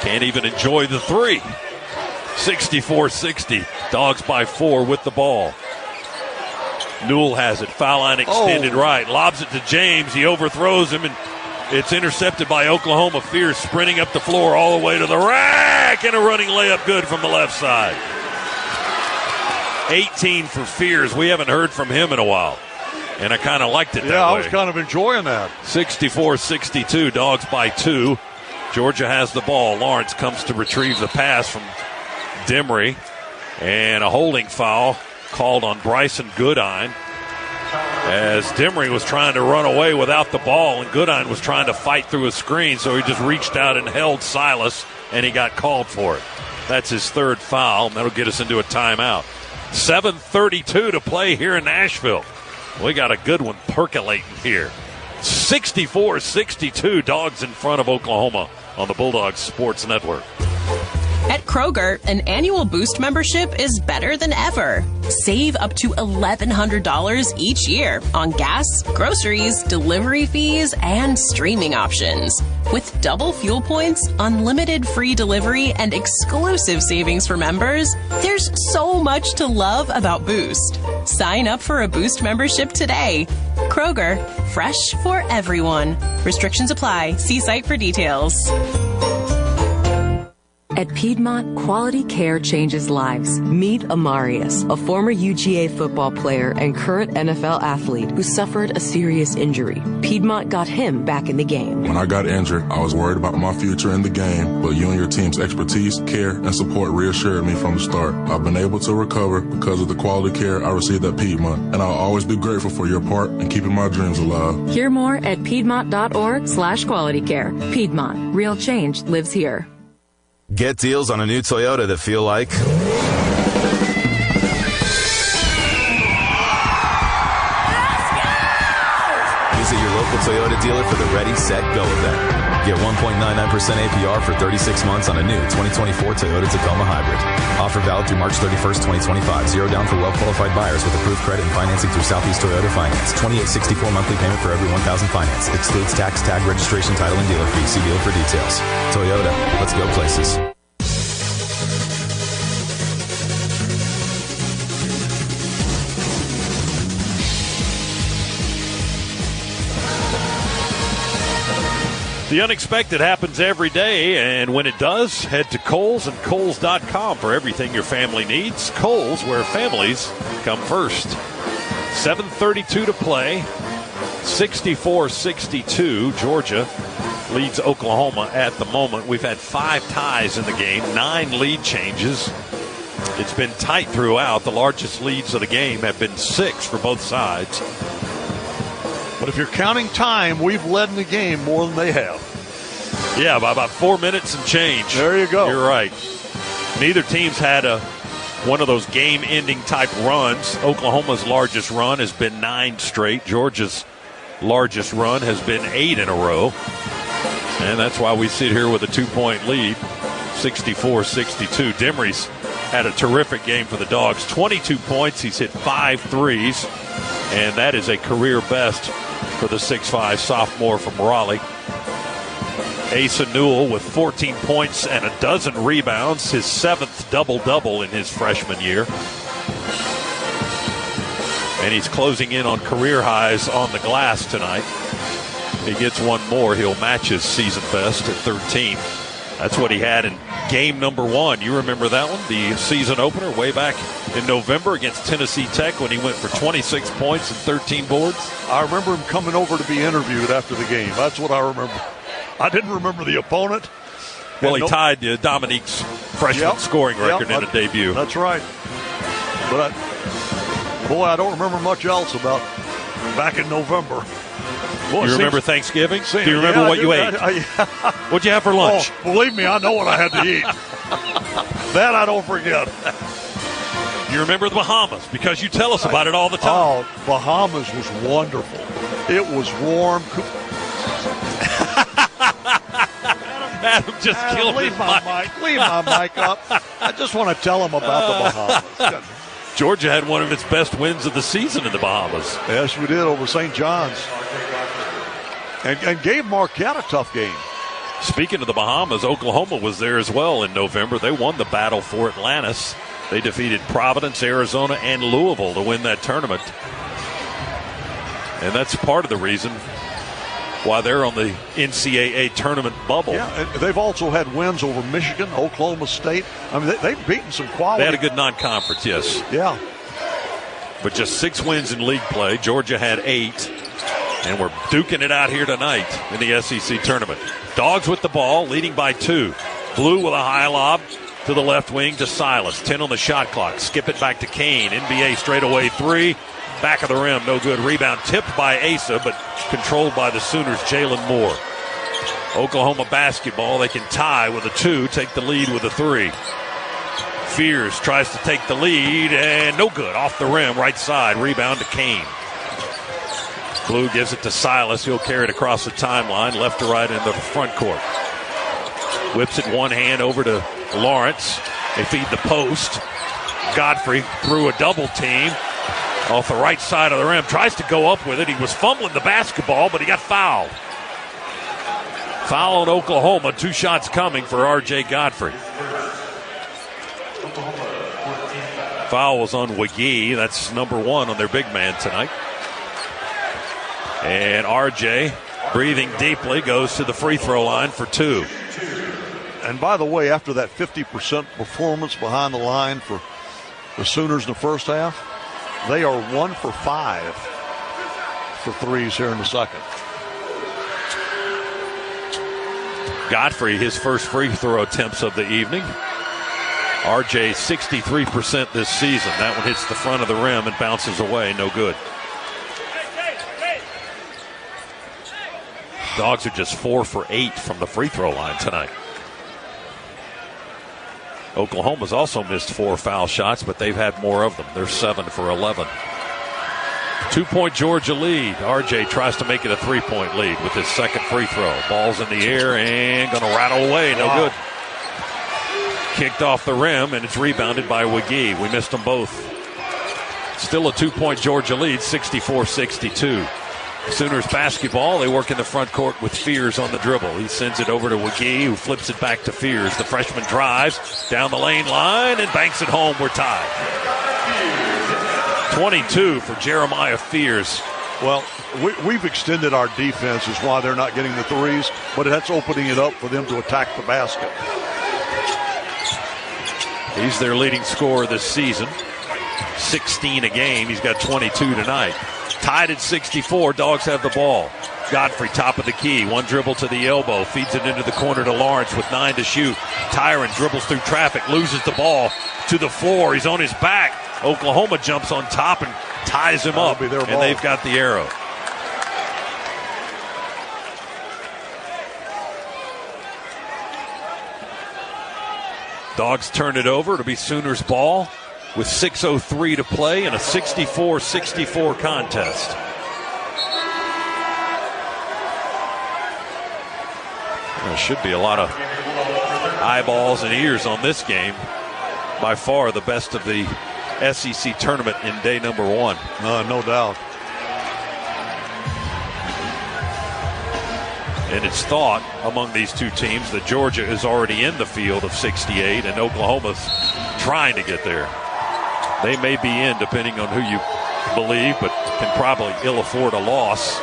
Can't even enjoy the 3. 64-60, Dogs by 4 with the ball. Newell has it, foul line extended right, lobs it to James, he overthrows him, and it's intercepted by Oklahoma. Fierce sprinting up the floor all the way to the rack, and a running layup good from the left side. 18 for Fierce. We haven't heard from him in a while, and I kind of liked it that way. Yeah, I was kind of enjoying that. 64-62, Dogs by 2. Georgia has the ball. Lawrence comes to retrieve the pass from Demery, and a holding foul called on Bryson Goodine as Demery was trying to run away without the ball, and Goodine was trying to fight through a screen, so he just reached out and held Silas, and he got called for it. That's his 3rd foul, and that'll get us into a timeout. 7:32 to play here in Nashville. We got a good one percolating here. 64-62, Dogs in front of Oklahoma on the Bulldogs Sports Network. At Kroger, an annual Boost membership is better than ever. Save up to $1,100 each year on gas, groceries, delivery fees, and streaming options. With double fuel points, unlimited free delivery, and exclusive savings for members, there's so much to love about Boost. Sign up for a Boost membership today. Kroger, fresh for everyone. Restrictions apply. See site for details. At Piedmont, quality care changes lives. Meet Amarius, a former UGA football player and current NFL athlete who suffered a serious injury. Piedmont got him back in the game. When I got injured, I was worried about my future in the game, but you and your team's expertise, care, and support reassured me from the start. I've been able to recover because of the quality care I received at Piedmont, and I'll always be grateful for your part in keeping my dreams alive. Hear more at Piedmont.org/qualitycare. Piedmont, real change lives here. Get deals on a new Toyota that feel like... Visit your local Toyota dealer for the Ready, Set, Go event. Get 1.99% APR for 36 months on a new 2024 Toyota Tacoma Hybrid. Offer valid through March 31st, 2025. Zero down for well-qualified buyers with approved credit and financing through Southeast Toyota Finance. $28.64 monthly payment for every $1,000 finance. Excludes tax, tag, registration, title, and dealer fee. See dealer for details. Toyota. Let's go places. The unexpected happens every day, and when it does, head to Kohl's and Kohl's.com for everything your family needs. Kohl's, where families come first. 7:32 to play. 64-62. Georgia leads Oklahoma at the moment. We've had 5 ties in the game, 9 lead changes. It's been tight throughout. The largest leads of the game have been 6 for both sides. But if you're counting time, we've led in the game more than they have. Yeah, by about 4 minutes and change. There you go. You're right. Neither team's had one of those game-ending type runs. Oklahoma's largest run has been 9 straight. Georgia's largest run has been 8 in a row. And that's why we sit here with a 2-point lead, 64-62. Demery's had a terrific game for the Dogs. 22 points. He's hit 5 threes. And that is a career best for the 6'5 sophomore from Raleigh. Asa Newell with 14 points and a dozen rebounds, his 7th double-double in his freshman year. And he's closing in on career highs on the glass tonight. He gets one more, he'll match his season best at 13. That's what he had in game number 1. You remember that one? The season opener way back in November against Tennessee Tech when he went for 26 points and 13 boards. I remember him coming over to be interviewed after the game. That's what I remember. I didn't remember the opponent. Well, he tied Dominique's freshman scoring record in a debut. That's right. But, I don't remember much else about back in November. Boy, you remember Thanksgiving? Do you remember what you ate? What'd you have for lunch? Oh, believe me, I know what I had to eat. That I don't forget. You remember the Bahamas because you tell us about it all the time. Oh, Bahamas was wonderful. It was warm. Adam just killed leave my mic. Leave my mic up. I just want to tell him about the Bahamas. Georgia had one of its best wins of the season in the Bahamas. Yes, we did over St. John's. And gave Marquette a tough game. Speaking of the Bahamas, Oklahoma was there as well in November. They won the battle for Atlantis. They defeated Providence, Arizona, and Louisville to win that tournament. And that's part of the reason why they're on the NCAA tournament bubble. Yeah, and they've also had wins over Michigan, Oklahoma State. I mean, they've beaten some quality. They had a good non-conference, yes. Yeah. But just 6 wins in league play. Georgia had 8. And we're duking it out here tonight in the SEC tournament. Dogs with the ball, leading by 2. Blue with a high lob to the left wing to Silas. 10 on the shot clock. Skip it back to Kane. NBA straightaway 3. Back of the rim, no good. Rebound tipped by Asa, but controlled by the Sooners' Jalen Moore. Oklahoma basketball, they can tie with a 2, take the lead with a 3. Fears tries to take the lead, and no good. Off the rim, right side. Rebound to Kane. Blue gives it to Silas. He'll carry it across the timeline, left to right in the front court. Whips it one hand over to Lawrence. They feed the post. Godfrey through a double team off the right side of the rim. Tries to go up with it. He was fumbling the basketball, but he got fouled. Foul on Oklahoma. 2 shots coming for R.J. Godfrey. Foul was on Wiggy. That's number 1 on their big man tonight. And R.J., breathing deeply, goes to the free throw line for 2. And by the way, after that 50% performance behind the line for the Sooners in the first half, they are 1 for 5 for threes here in the second. Godfrey, his first free throw attempts of the evening. R.J. 63% this season. That one hits the front of the rim and bounces away. No good. Dogs are just 4 for 8 from the free throw line tonight. Oklahoma's also missed 4 foul shots, but they've had more of them. They're 7 for 11. 2-point Georgia lead. RJ tries to make it a 3-point lead with his second free throw. Ball's in the air and going to rattle away. No good. Kicked off the rim, and it's rebounded by Wiggy. We missed them both. Still a 2-point Georgia lead, 64-62. Sooners basketball, they work in the front court with Fears on the dribble. He sends it over to Wiggy, who flips it back to Fears. The freshman drives down the lane line and banks it home. We're tied. 22 for Jeremiah Fears. Well, we've extended our defense is why they're not getting the threes, but that's opening it up for them to attack the basket. He's their leading scorer this season. 16 a game. He's got 22 tonight. Tied at 64. Dogs have the ball. Godfrey, top of the key. One dribble to the elbow. Feeds it into the corner to Lawrence with 9 to shoot. Tyron dribbles through traffic. Loses the ball to the floor. He's on his back. Oklahoma jumps on top and ties him up. And they've got the arrow. Dogs turn it over to be Sooners ball with 6:03 to play in a 64-64 contest. There should be a lot of eyeballs and ears on this game. By far the best of the SEC tournament in day number 1. No doubt. And it's thought among these two teams that Georgia is already in the field of 68 and Oklahoma's trying to get there. They may be in, depending on who you believe, but can probably ill afford a loss.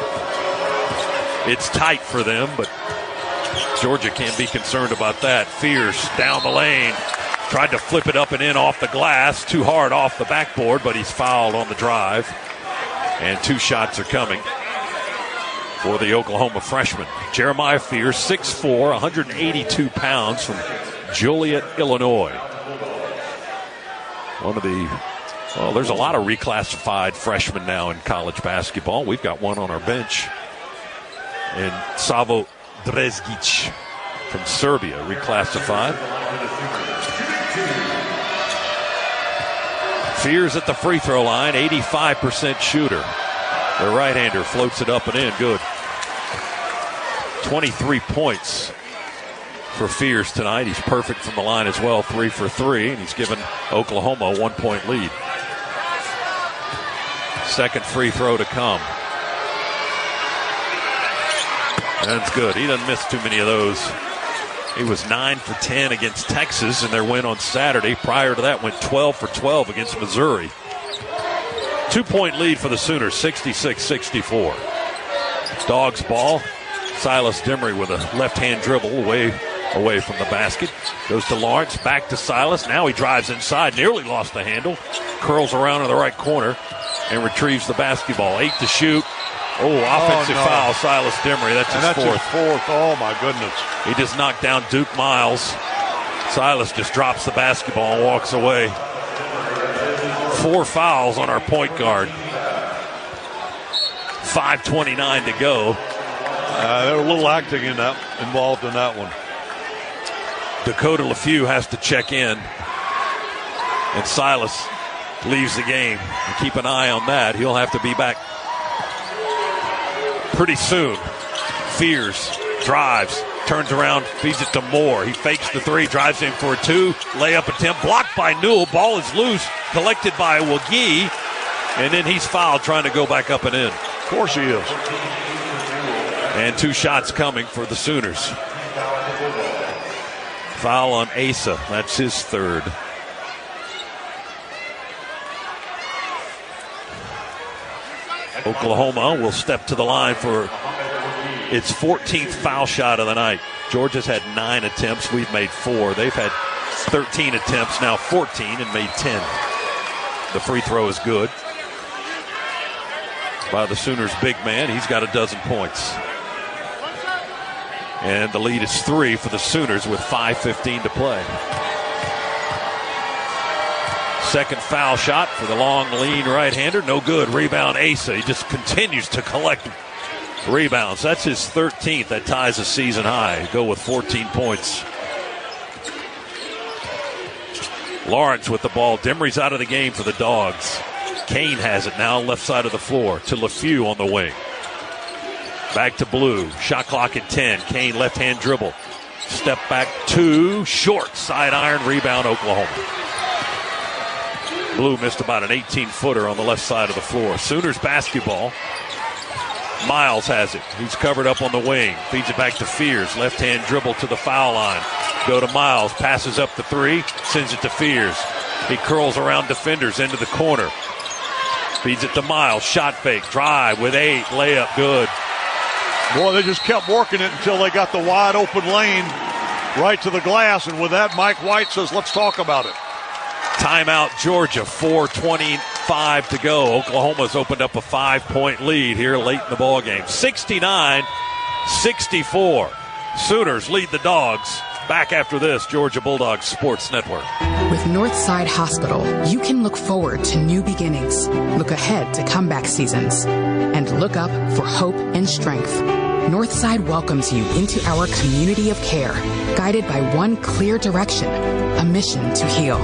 It's tight for them, but Georgia can't be concerned about that. Fierce down the lane. Tried to flip it up and in off the glass. Too hard off the backboard, but he's fouled on the drive. And 2 shots are coming for the Oklahoma freshman. Jeremiah Fierce, 6'4", 182 pounds from Joliet, Illinois. There's a lot of reclassified freshmen now in college basketball. We've got one on our bench. And Savo Drezgic from Serbia, reclassified. Fears at the free throw line, 85% shooter. The right-hander floats it up and in, good. 23 points for Fears tonight. He's perfect from the line as well, 3 for 3, and he's given Oklahoma a 1-point lead. Second free throw to come. That's good. He doesn't miss too many of those. He was 9 for 10 against Texas in their win on Saturday. Prior to that, went 12 for 12 against Missouri. 2-point lead for the Sooners, 66-64. Dogs ball. Silas Demery with a left-hand dribble away from the basket. Goes to Lawrence, back to Silas. Now he drives inside, nearly lost the handle. Curls around in the right corner and retrieves the basketball. 8 to shoot. Offensive foul, Silas Demery. That's his fourth. Oh, my goodness. He just knocked down Duke Miles. Silas just drops the basketball and walks away. 4 fouls on our point guard. 5:29 to go. There was a little acting involved in that one. Dakota LeFew has to check in. And Silas leaves the game. And keep an eye on that. He'll have to be back pretty soon. Fears, drives, turns around, feeds it to Moore. He fakes the 3, drives in for a 2. Layup attempt blocked by Newell. Ball is loose, collected by Wagee. And then he's fouled trying to go back up and in. Of course he is. And 2 shots coming for the Sooners. Foul on Asa. That's his 3rd. Oklahoma will step to the line for its 14th foul shot of the night. Georgia's had 9 attempts. We've made 4. They've had 13 attempts, now 14, and made 10. The free throw is good by the Sooners' big man. He's got 12 points. And the lead is 3 for the Sooners with 5:15 to play. Second foul shot for the long, lean right-hander. No good. Rebound, Asa. He just continues to collect rebounds. That's his 13th. That ties a season high. Go with 14 points. Lawrence with the ball. Demery's out of the game for the Dogs. Kane has it now, left side of the floor to LeFew on the wing. Back to Blue. Shot clock at 10. Kane left-hand dribble. Step back 2. Short. Side iron. Rebound, Oklahoma. Blue missed about an 18-footer on the left side of the floor. Sooners basketball. Miles has it. He's covered up on the wing. Feeds it back to Fears. Left-hand dribble to the foul line. Go to Miles. Passes up the 3. Sends it to Fears. He curls around defenders into the corner. Feeds it to Miles. Shot fake. Drive with 8. Layup good. Boy, they just kept working it until they got the wide open lane right to the glass. And with that, Mike White says, let's talk about it. Timeout, Georgia. 4:20 5 to go. Oklahoma's opened up a 5-point lead here late in the ball game. 69-64. Sooners lead the Dogs. Back after this, Georgia Bulldogs Sports Network. With Northside Hospital, you can look forward to new beginnings, look ahead to comeback seasons, and look up for hope and strength. Northside welcomes you into our community of care, guided by one clear direction, a mission to heal.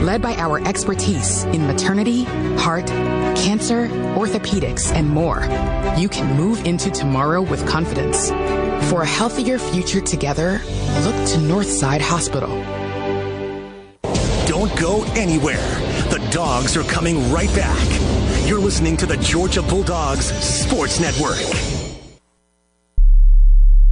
Led by our expertise in maternity, heart, cancer, orthopedics, and more, you can move into tomorrow with confidence. For a healthier future together, look to Northside Hospital. Don't go anywhere. The Dogs are coming right back. You're listening to the Georgia Bulldogs Sports Network.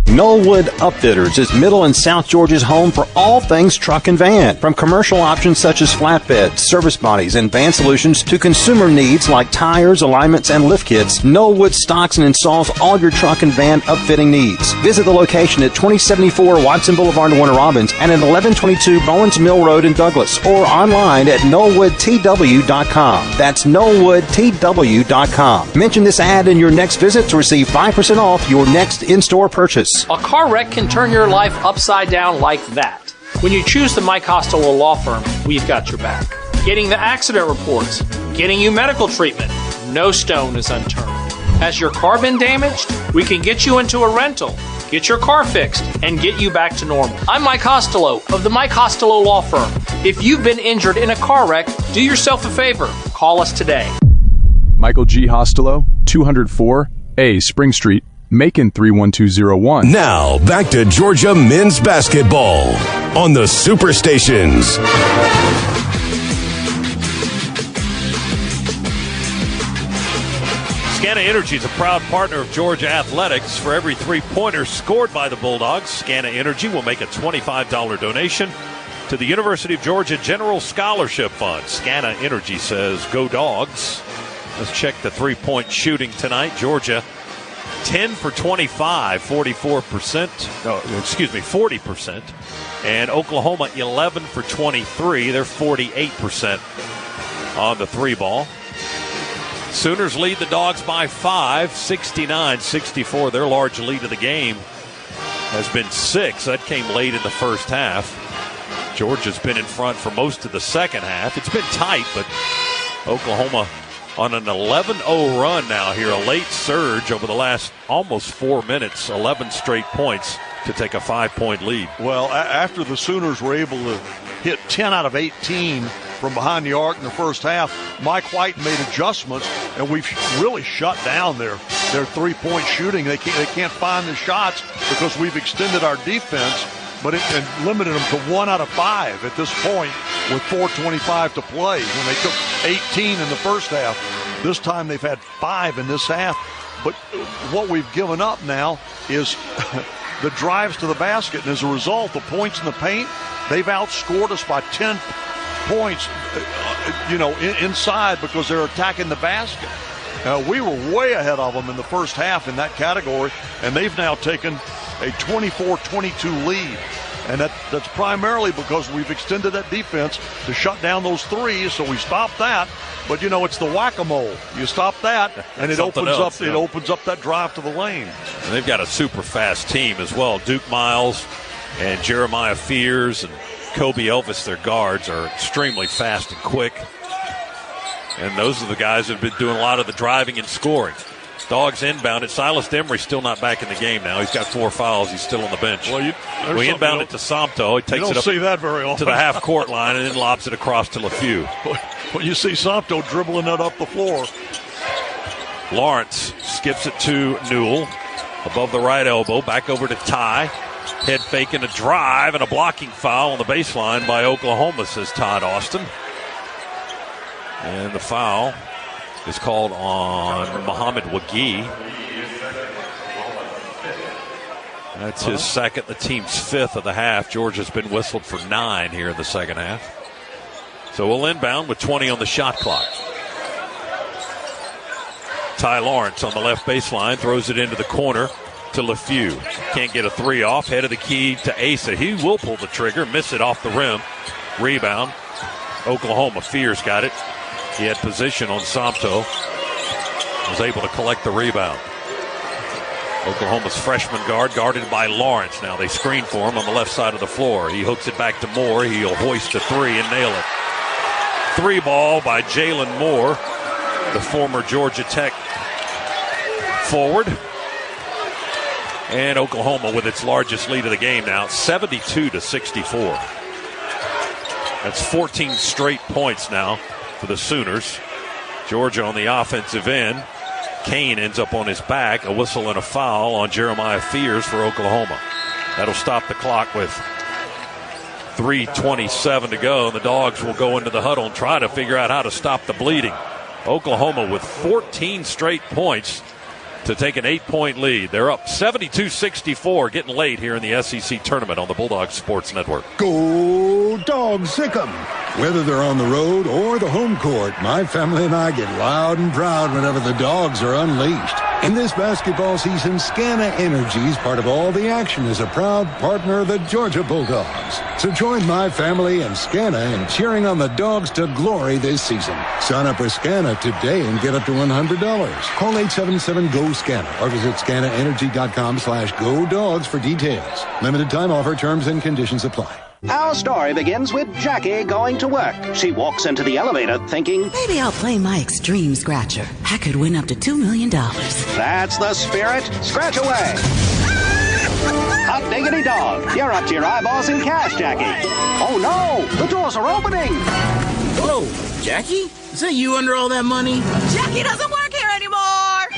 Knollwood Upfitters is Middle and South Georgia's home for all things truck and van. From commercial options such as flatbeds, service bodies, and van solutions to consumer needs like tires, alignments, and lift kits, Knollwood stocks and installs all your truck and van upfitting needs. Visit the location at 2074 Watson Boulevard in Warner Robins and at 1122 Bowens Mill Road in Douglas, or online at knollwoodtw.com. That's knollwoodtw.com. Mention this ad in your next visit to receive 5% off your next in-store purchase. A car wreck can turn your life upside down like that. When you choose the Mike Costello Law Firm, we've got your back. Getting the accident reports, getting you medical treatment, no stone is unturned. Has your car been damaged? We can get you into a rental, get your car fixed, and get you back to normal. I'm Mike Costello of the Mike Costello Law Firm. If you've been injured in a car wreck, do yourself a favor. Call us today. Michael G. Costello, 204A Spring Street, Macon 31201. Now, back to Georgia men's basketball on the Superstations. Scana Energy is a proud partner of Georgia Athletics. For every 3-pointer scored by the Bulldogs, Scana Energy will make a $25 donation to the University of Georgia General Scholarship Fund. Scana Energy says, go Dogs. Let's check the 3-point shooting tonight. Georgia 10 for 25, 40%. And Oklahoma 11 for 23. They're 48% on the 3-ball. Sooners lead the Dogs by 5, 69-64. Their large lead of the game has been 6. That came late in the first half. Georgia's been in front for most of the second half. It's been tight, but Oklahoma on an 11-0 run now here, a late surge over the last almost 4 minutes, 11 straight points to take a 5-point lead. Well, after the Sooners were able to hit 10 out of 18 from behind the arc in the first half, Mike White made adjustments, and we've really shut down their 3-point shooting. They can't find the shots because we've extended our defense, but and limited them to 1 out of 5 at this point with 4:25 to play. When they took 18 in the first half, this time they've had 5 in this half. But what we've given up now is the drives to the basket, and as a result, the points in the paint, they've outscored us by 10 points, inside because they're attacking the basket. We were way ahead of them in the first half in that category, and they've now taken a 24-22 lead. And that's primarily because we've extended that defense to shut down those threes, so we stopped that. But, it's the whack-a-mole. You stop that, and it opens up that drive to the lane. And they've got a super fast team as well. Duke Miles and Jeremiah Fears and Kobe Elvis, their guards, are extremely fast and quick. And those are the guys that have been doing a lot of the driving and scoring. Dogs inbounded. Silas Demery still not back in the game now. He's got 4 fouls. He's still on the bench. Well, we inbound it to Somto. He takes it up see that very often. to the half-court line and then lobs it across to LeFew. When you see Somto dribbling that up the floor. Lawrence skips it to Newell. Above the right elbow. Back over to Ty. Head fake and a drive and a blocking foul on the baseline by Oklahoma, says Todd Austin. And the foul is called on Muhammad Wagee. That's his second, the team's 5th of the half. Georgia's been whistled for 9 here in the second half. So we'll inbound with 20 on the shot clock. Ty Lawrence on the left baseline throws it into the corner to LeFew. Can't get a 3 off. Head of the key to Asa. He will pull the trigger, miss it off the rim. Rebound. Oklahoma. Fears got it. He had position on Somto. Was able to collect the rebound. Oklahoma's freshman guard guarded by Lawrence. Now they screen for him on the left side of the floor. He hooks it back to Moore. He'll hoist a three and nail it. 3 ball by Jalen Moore, the former Georgia Tech forward. And Oklahoma with its largest lead of the game now, 72-64. That's 14 straight points now for the Sooners. Georgia on the offensive end. Kane ends up on his back. A whistle and a foul on Jeremiah Fears for Oklahoma. That'll stop the clock with 3:27 to go. And the Dogs will go into the huddle and try to figure out how to stop the bleeding. Oklahoma with 14 straight points to take an 8-point lead. They're up 72-64, getting late here in the SEC tournament on the Bulldogs Sports Network. Go Dogs, sick 'em. Whether they're on the road or the home court, my family and I get loud and proud whenever the Dogs are unleashed. In this basketball season, Scana Energy is part of all the action as a proud partner of the Georgia Bulldogs. So join my family and Scana in cheering on the Dogs to glory this season. Sign up for Scana today and get up to $100. Call 877-GO-SCANA or visit scanaenergy.com/GoDogs for details. Limited time offer, terms and conditions apply. Our story begins with Jackie going to work. She walks into the elevator thinking, maybe I'll play my extreme scratcher. I could win up to $2 million. That's the spirit. Scratch away. Hot diggity dog. You're up to your eyeballs in cash, Jackie. Oh no, the doors are opening. Whoa, Jackie? Is that you under all that money? Jackie doesn't work here anymore.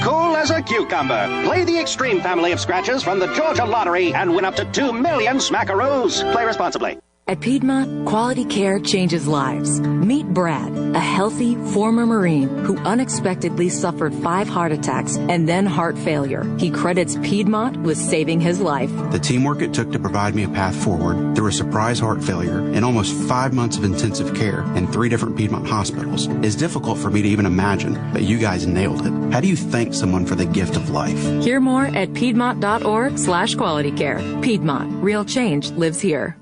Cool as a cucumber. Play the extreme family of scratchers from the Georgia Lottery and win up to 2 million smackaroos. Play responsibly. At Piedmont, quality care changes lives. Meet Brad, a healthy former Marine who unexpectedly suffered 5 heart attacks and then heart failure. He credits Piedmont with saving his life. The teamwork it took to provide me a path forward through a surprise heart failure and almost 5 months of intensive care in 3 different Piedmont hospitals is difficult for me to even imagine, but you guys nailed it. How do you thank someone for the gift of life? Hear more at Piedmont.org/quality care. Piedmont, real change lives here.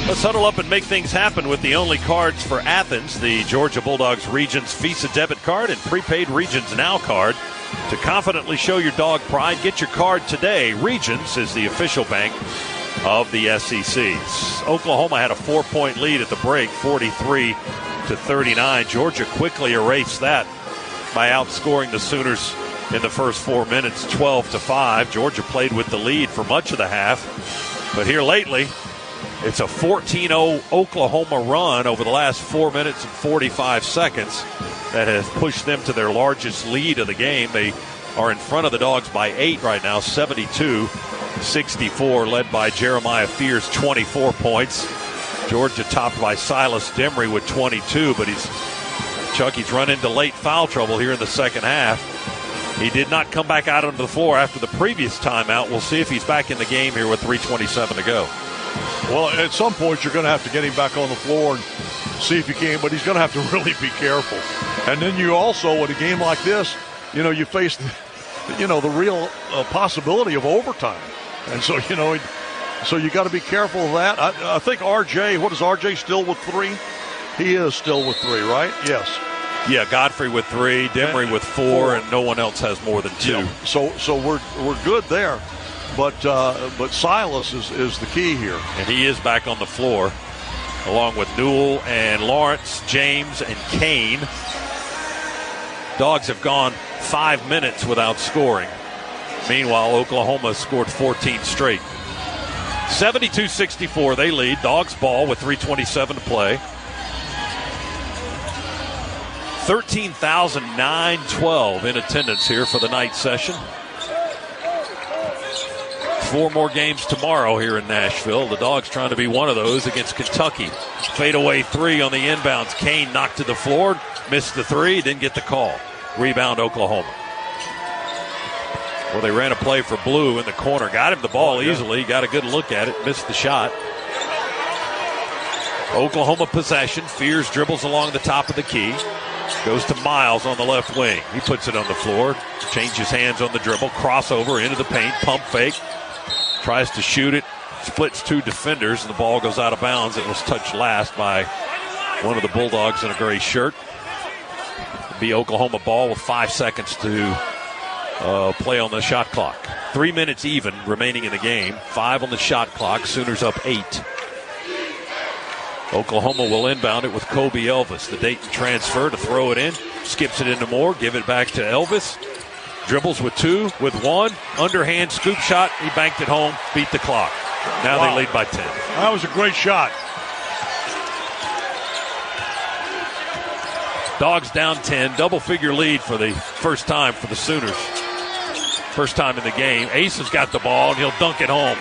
Let's huddle up and make things happen with the only cards for Athens, the Georgia Bulldogs Regions Visa debit card and prepaid Regions Now card. To confidently show your dog pride, get your card today. Regions is the official bank of the SEC. Oklahoma had a 4-point lead at the break, 43-39. Georgia quickly erased that by outscoring the Sooners in the first 4 minutes, 12-5. Georgia played with the lead for much of the half, but here lately, it's a 14-0 Oklahoma run over the last 4 minutes and 45 seconds that has pushed them to their largest lead of the game. They are in front of the Dogs by 8 right now, 72-64, led by Jeremiah Fears, 24 points. Georgia topped by Silas Demry with 22, but he's run into late foul trouble here in the second half. He did not come back out onto the floor after the previous timeout. We'll see if he's back in the game here with 3:27 to go. Well, at some point, you're going to have to get him back on the floor and see if he can, but he's going to have to really be careful. And then you also, in a game like this, you face, the real possibility of overtime. And so, so you got to be careful of that. I think RJ, what is RJ still with 3? He is still with 3, right? Yes. Yeah, Godfrey with 3, Demry with 4, and no one else has more than 2. Yeah. So we're good there. But Silas is the key here. And he is back on the floor, along with Newell and Lawrence, James, and Kane. Dogs have gone 5 minutes without scoring. Meanwhile, Oklahoma scored 14 straight. 72-64, they lead. Dogs ball with 3:27 to play. 13,912 in attendance here for the night session. 4 more games tomorrow here in Nashville. The Dogs trying to be one of those against Kentucky. Fadeaway 3 on the inbounds. Kane knocked to the floor, missed the 3, didn't get the call. Rebound Oklahoma. Well, they ran a play for Blue in the corner. Got him the ball easily. Got a good look at it. Missed the shot. Oklahoma possession. Fears dribbles along the top of the key. Goes to Miles on the left wing. He puts it on the floor. Changes hands on the dribble. Crossover into the paint. Pump fake. Tries to shoot it. Splits two defenders, and the ball goes out of bounds. It was touched last by one of the Bulldogs in a gray shirt. It'll be Oklahoma ball with 5 seconds to play on the shot clock. 3 minutes even remaining in the game. 5 on the shot clock. Sooners up 8. Oklahoma will inbound it with Kobe Elvis. The Dayton transfer to throw it in. Skips it into Moore. Give it back to Elvis. Dribbles with 2, with 1. Underhand scoop shot. He banked it home. Beat the clock. Now They lead by 10. That was a great shot. Dogs down 10. Double-figure lead for the first time for the Sooners. First time in the game. Ace has got the ball, and he'll dunk it home.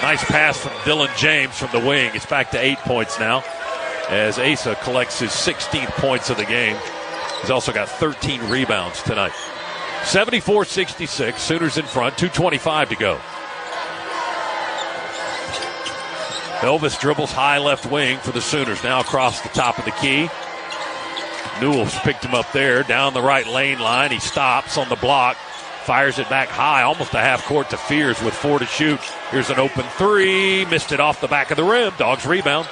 Nice pass from Dylan James from the wing. It's back to 8 points now as Asa collects his 16th points of the game. He's also got 13 rebounds tonight. 74-66. Sooners in front. 2:25 to go. Elvis dribbles high left wing for the Sooners. Now across the top of the key. Newell's picked him up there. Down the right lane line. He stops on the block. Fires it back high, almost a half court to Fears with 4 to shoot. Here's an open 3. Missed it off the back of the rim. Dogs rebound.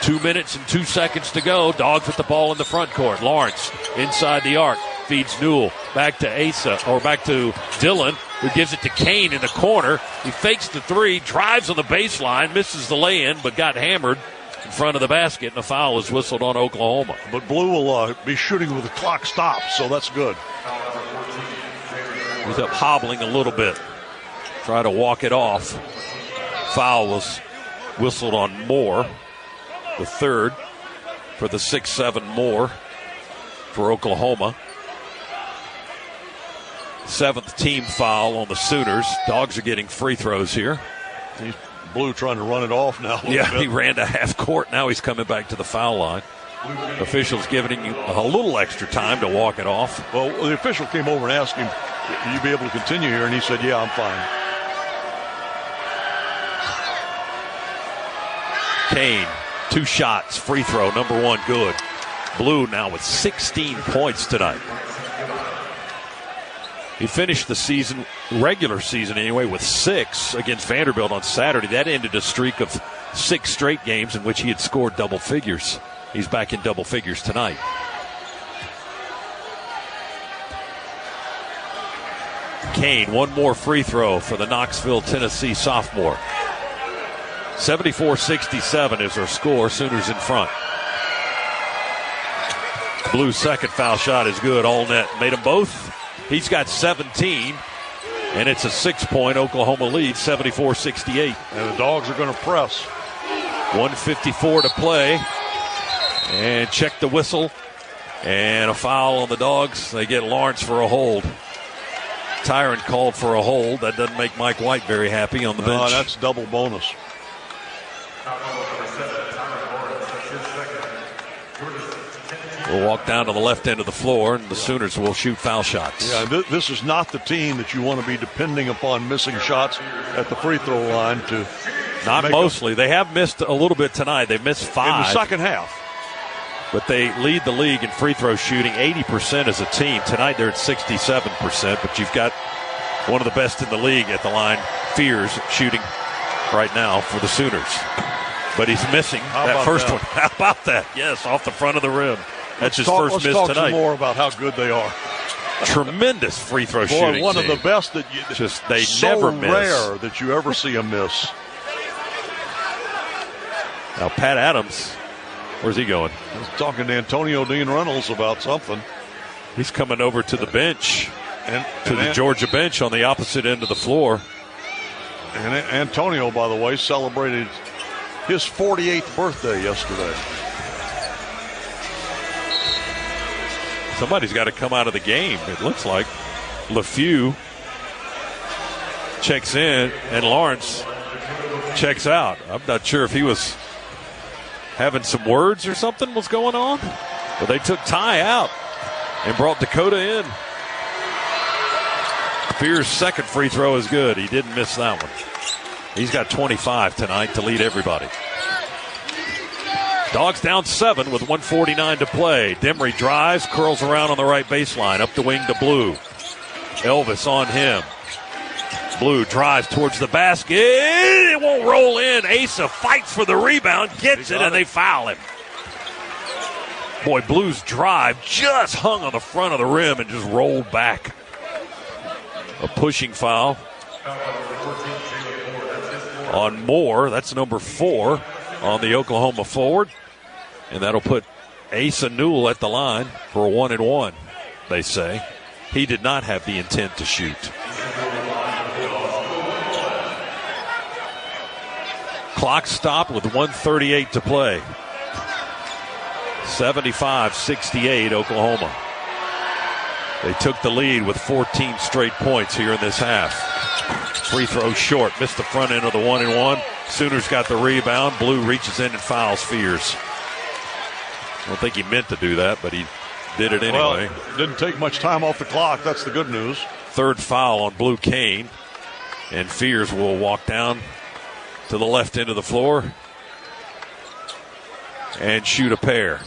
2 minutes and 2 seconds to go. Dogs with the ball in the front court. Lawrence inside the arc. Feeds Newell. Back to Asa, or back to Dylan, who gives it to Kane in the corner. He fakes the 3, drives on the baseline, misses the lay-in, but got hammered in front of the basket, and a foul is whistled on Oklahoma. But Blue will be shooting with the clock stopped, so that's good. He's up hobbling a little bit. Try to walk it off. Foul was whistled on Moore, the third for the 6'7" Moore for Oklahoma. 7th team foul on the Sooners. Dogs are getting free throws here. He's Blue trying to run it off now. Yeah, he ran to half court. Now he's coming back to the foul line. Officials giving him a little extra time to walk it off. Well, the official came over and asked him, "Will you be able to continue here?" And he said, "Yeah, I'm fine." Kane, 2 shots, free throw, number 1, good. Blue now with 16 points tonight. He finished the season, regular season anyway, with 6 against Vanderbilt on Saturday. That ended a streak of 6 straight games in which he had scored double figures. He's back in double figures tonight. Kane, 1 more free throw for the Knoxville, Tennessee sophomore. 74-67 is our score. Sooners in front. Blue's second foul shot is good. All net. Made them both. He's got 17, and it's a 6-point Oklahoma lead, 74-68. And the Dogs are going to press. 1:54 to play. And check the whistle. And a foul on the Dogs. They get Lawrence for a hold. Tyron called for a hold. That doesn't make Mike White very happy on the bench. No, that's double bonus. We'll walk down to the left end of the floor, and the Sooners will shoot foul shots. Yeah, this is not the team that you want to be depending upon missing shots at the free throw line to. Not mostly. They have missed a little bit tonight. They missed 5. In the second half. But they lead the league in free throw shooting, 80% as a team. Tonight they're at 67%, but you've got one of the best in the league at the line, Fears, shooting right now for the Sooners. But he's missing that first one. How about that? Yes, off the front of the rim. That's his first miss tonight. Let's talk some more about how good they are. Tremendous free throw shooting. One team. of the best that you they so never miss. Rare that you ever see a miss. Now Pat Adams, where's he going? He's talking to Antonio Dean Reynolds about something. He's coming over to the bench, to the Georgia bench on the opposite end of the floor. And Antonio, by the way, celebrated his 48th birthday yesterday. Somebody's got to come out of the game, it looks like. LeFew checks in, and Lawrence checks out. I'm not sure if he was having some words or something was going on. But they took Ty out and brought Dakota in. Fear's second free throw is good. He didn't miss that one. He's got 25 tonight to lead everybody. Dogs down 7 with 1:49 to play. Demry drives, curls around on the right baseline, up the wing to Blue. Elvis on him. Blue drives towards the basket. It won't roll in. Asa fights for the rebound, gets it, and they foul him. Boy, Blue's drive just hung on the front of the rim and just rolled back. A pushing foul on Moore. That's number 4 on the Oklahoma forward. And that'll put Asa Newell at the line for a 1-and-1, they say. He did not have the intent to shoot. Clock stopped with 1:38 to play. 75-68 Oklahoma. They took the lead with 14 straight points here in this half. Free throw short. Missed the front end of the 1-and-1. Sooners got the rebound. Blue reaches in and fouls Fears. I don't think he meant to do that, but he did it anyway. Well, didn't take much time off the clock. That's the good news. Third foul on Blue Kane. And Fears will walk down to the left end of the floor and shoot a pair.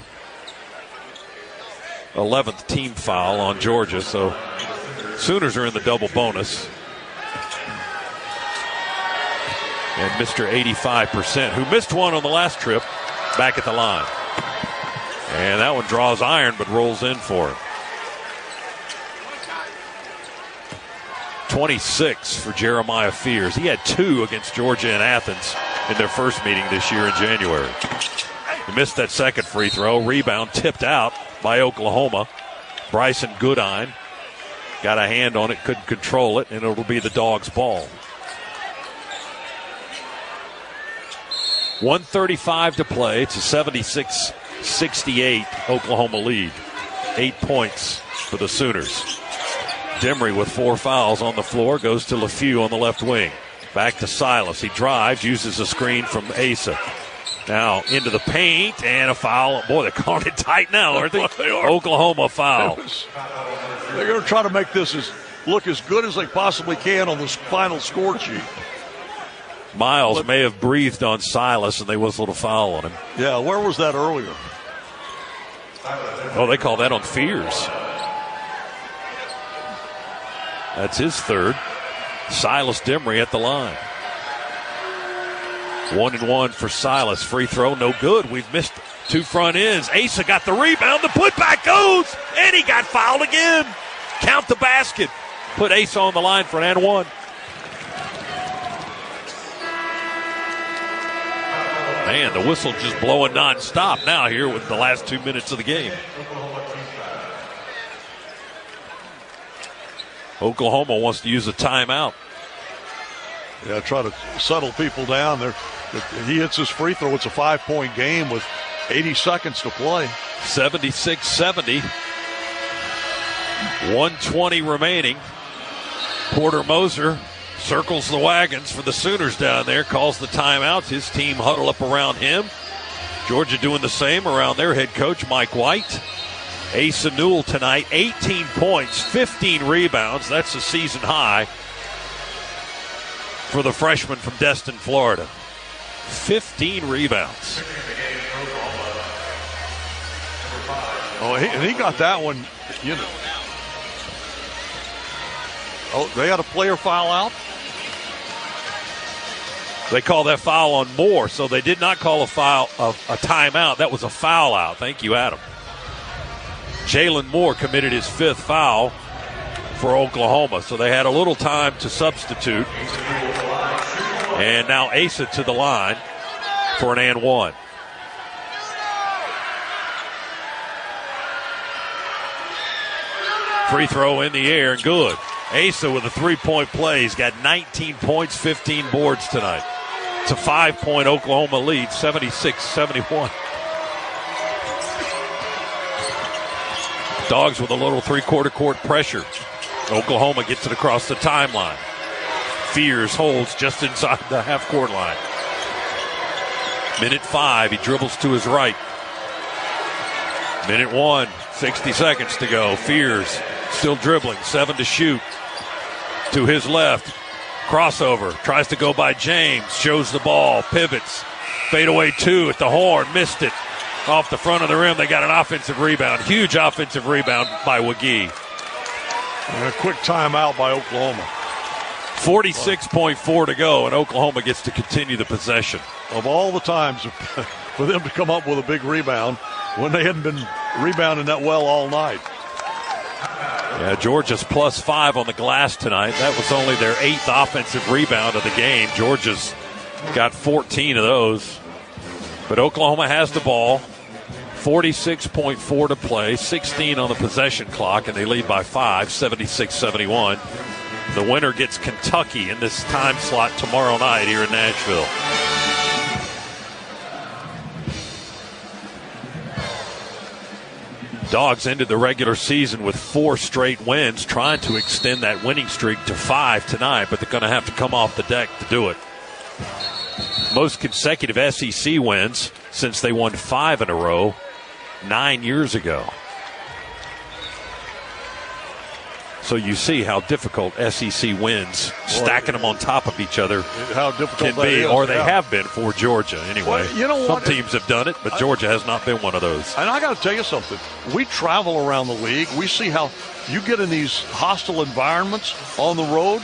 11th team foul on Georgia, so Sooners are in the double bonus. And Mr. 85%, who missed one on the last trip, back at the line. And that one draws iron, but rolls in for him. 26 for Jeremiah Fears. He had 2 against Georgia and Athens in their first meeting this year in January. He missed that second free throw. Rebound tipped out by Oklahoma. Bryson Goodine got a hand on it, couldn't control it, and it'll be the Dogs' ball. 1:35 to play. It's a 76-68 Oklahoma lead. 8 points for the Sooners. Demry with 4 fouls on the floor goes to LeFew on the left wing. Back to Silas. He drives, uses a screen from Asa. Now into the paint and a foul. Boy, they're calling it tight now, aren't they? They are. Oklahoma foul. They're going to try to make this look as good as they possibly can on this final score sheet. Miles may have breathed on Silas and they whistled a foul on him. Yeah, where was that earlier? Oh, they call that on Fears. That's his third. Silas Demry at the line. 1-and-1 for Silas. Free throw, no good. We've missed 2 front ends. Asa got the rebound. The putback goes, and he got fouled again. Count the basket. Put Asa on the line for an and 1. Man, the whistle just blowing nonstop now here with the last 2 minutes of the game. Oklahoma wants to use a timeout. Yeah, try to settle people down. If he hits his free throw, it's a 5-point game with 80 seconds to play. 76-70. 1:20 remaining. Porter Moser circles the wagons for the Sooners down there, calls the timeouts. His team huddle up around him. Georgia doing the same around their head coach, Mike White. Asa Newell tonight, 18 points, 15 rebounds. That's a season high for the freshman from Destin, Florida. 15 rebounds. Oh, and he got that one, you know. Oh, they had a player foul out? They call that foul on Moore, so they did not call a timeout. That was a foul out. Thank you, Adam. Jalen Moore committed his 5th foul for Oklahoma, so they had a little time to substitute. And now Asa to the line for an and 1. Free throw in the air and good. Asa with a 3-point play. He's got 19 points, 15 boards tonight. It's a 5-point Oklahoma lead, 76-71. Dogs with a little 3/4 court pressure. Oklahoma gets it across the timeline. Fears holds just inside the half-court line. Minute 5, he dribbles to his right. Minute 1, 60 seconds to go. Fears still dribbling, 7 to shoot. To his left, crossover, tries to go by James, shows the ball, pivots, fadeaway 2 at the horn, missed it. off the front of the rim. They got an offensive rebound. Huge offensive rebound by WGAAINC. And a quick timeout by Oklahoma. 46.4 to go, and Oklahoma gets to continue the possession. Of all the times for them to come up with a big rebound when they hadn't been rebounding that well all night. Yeah, Georgia's +5 on the glass tonight. That was only their 8th offensive rebound of the game. Georgia's got 14 of those. But Oklahoma has the ball. 46.4 to play, 16 on the possession clock, and they lead by 5, 76-71. The winner gets Kentucky in this time slot tomorrow night here in Nashville. Dogs ended the regular season with 4 straight wins, trying to extend that winning streak to 5 tonight, but they're going to have to come off the deck to do it. Most consecutive SEC wins since they won 5 in a row 9 years ago. So you see how difficult SEC wins, stacking them on top of each other, how difficult can be, is, or they have been for Georgia anyway. Well, you know what? Some teams have done it, but Georgia has not been one of those. And I got to tell you something. We travel around the league. We see how you get in these hostile environments on the road.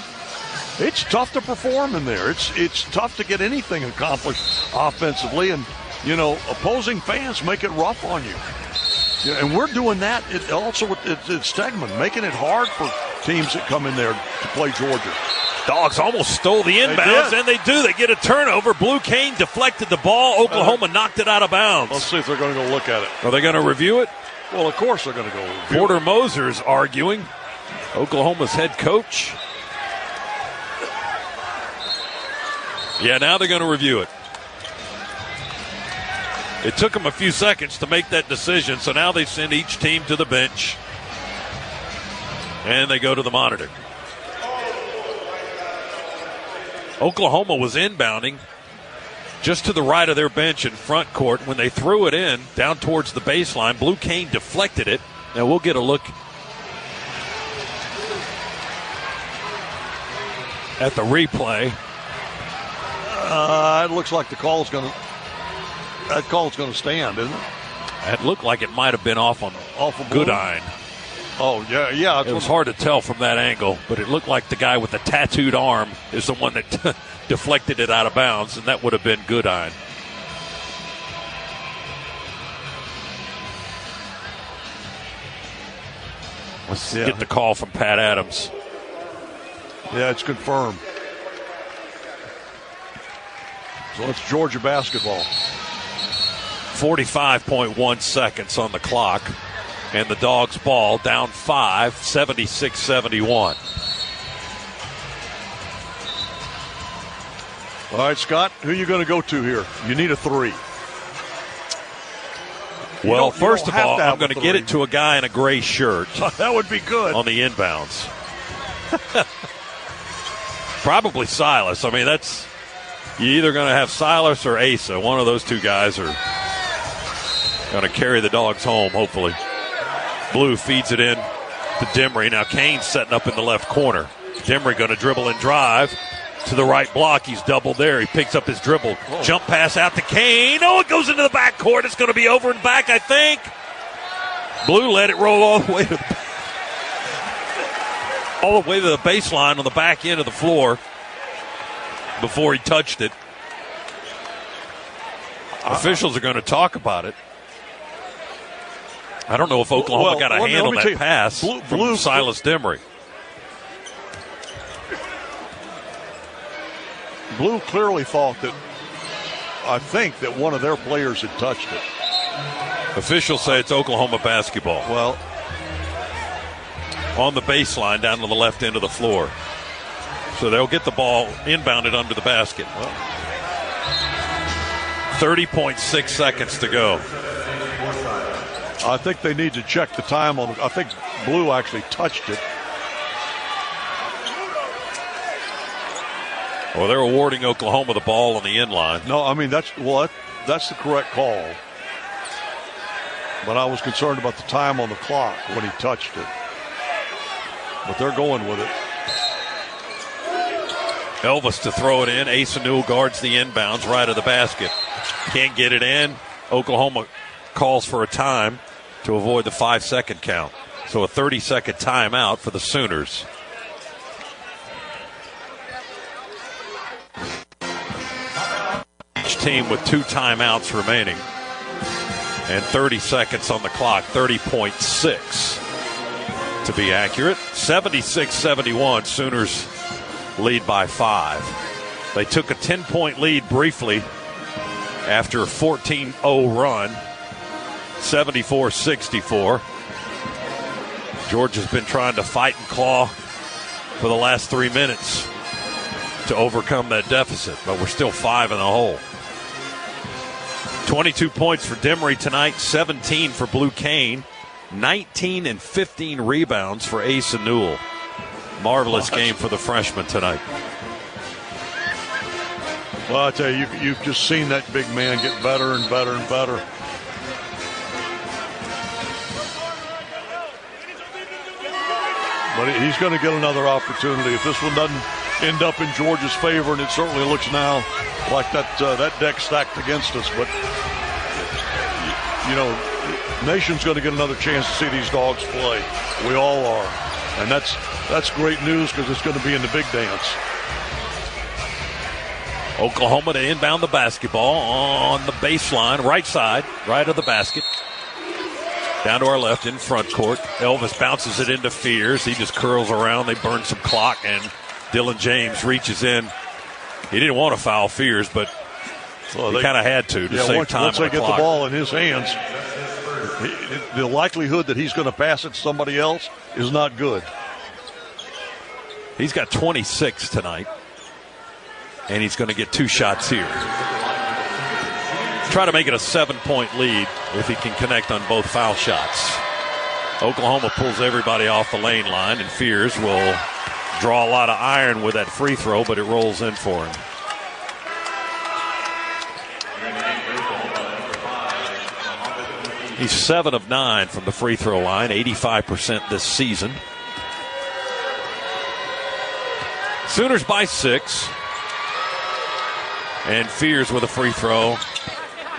It's tough to perform in there. It's tough to get anything accomplished offensively, and opposing fans make it rough on you. Yeah, and we're doing that also at Stegman, making it hard for teams that come in there to play Georgia. Dogs almost stole the inbounds, and they do. They get a turnover. Blue Cane deflected the ball. Oklahoma knocked it out of bounds. Let's see if they're going to go look at it. Are they going to review it? Well, of course they're going to go review it. Porter Moser's arguing. Oklahoma's head coach. Yeah, now they're going to review it. It took them a few seconds to make that decision, so now they send each team to the bench, and they go to the monitor. Oklahoma was inbounding just to the right of their bench in front court. When they threw it in down towards the baseline, Blue Cane deflected it. Now we'll get a look at the replay. It looks like that call's going to stand, isn't it? It looked like it might have been off of UGAAINC. Oh, yeah. It was hard to tell from that angle, but it looked like the guy with the tattooed arm is the one that deflected it out of bounds, and that would have been UGAAINC. Let's get the call from Pat Adams. Yeah, it's confirmed. So it's Georgia basketball. 45.1 seconds on the clock. And the Dogs ball down 5, 76-71. All right, Scott, who are you going to go to here? You need a 3. Well, first of all, I'm going to get it to a guy in a gray shirt. That would be good. On the inbounds. Probably Silas. I mean, that's... You're either going to have Silas or Asa. One of those two guys are going to carry the Dogs home, hopefully. Blue feeds it in to Demery. Now Kane's setting up in the left corner. Demery going to dribble and drive to the right block. He's doubled there. He picks up his dribble. Oh. Jump pass out to Kane. Oh, it goes into the backcourt. It's going to be over and back, I think. Blue let it roll all the way to the baseline on the back end of the floor before he touched it. Officials are going to talk about it. I don't know if Oklahoma got a hand on that pass from Silas Demery. Blue clearly thought that, I think, that one of their players had touched it. Officials say it's Oklahoma basketball. Well, on the baseline down to the left end of the floor. So they'll get the ball inbounded under the basket. 30.6 seconds to go. I think they need to check the time on. I think Blue actually touched it. Well, they're awarding Oklahoma the ball on the inline. No, I mean that's the correct call. But I was concerned about the time on the clock when he touched it. But they're going with it. Elvis to throw it in. Asa Newell guards the inbounds right of the basket. Can't get it in. Oklahoma calls for a time to avoid the 5-second count. So a 30-second timeout for the Sooners. Each team with 2 timeouts remaining. And 30 seconds on the clock, 30.6 to be accurate. 76-71, Sooners lead by 5. They took a 10-point lead briefly after a 14-0 run, 74-64. Georgia's been trying to fight and claw for the last 3 minutes to overcome that deficit, but we're still 5 in the hole. 22 points for Demery tonight, 17 for Blue Cane, 19 and 15 rebounds for Asa Newell. Marvelous game for the freshman tonight. Well, I tell you, you've just seen that big man get better and better and better. But he's going to get another opportunity. If this one doesn't end up in Georgia's favor, and it certainly looks now like that deck stacked against us. But, you know, Nation's going to get another chance to see these dogs play. We all are. And that's great news because it's going to be in the big dance. Oklahoma to inbound the basketball on the baseline, right side, right of the basket. Down to our left in front court. Elvis bounces it into Fears. He just curls around. They burn some clock, and Dylan James reaches in. He didn't want to foul Fears, but he kind of had to save time. Once they get the ball in his hands, the likelihood that he's going to pass it to somebody else is not good. He's got 26 tonight, and he's going to get 2 shots here. Try to make it a 7-point lead if he can connect on both foul shots. Oklahoma pulls everybody off the lane line, and Fears will draw a lot of iron with that free throw, but it rolls in for him. He's 7 of 9 from the free throw line, 85% this season. Sooners by 6. And Fears with a free throw.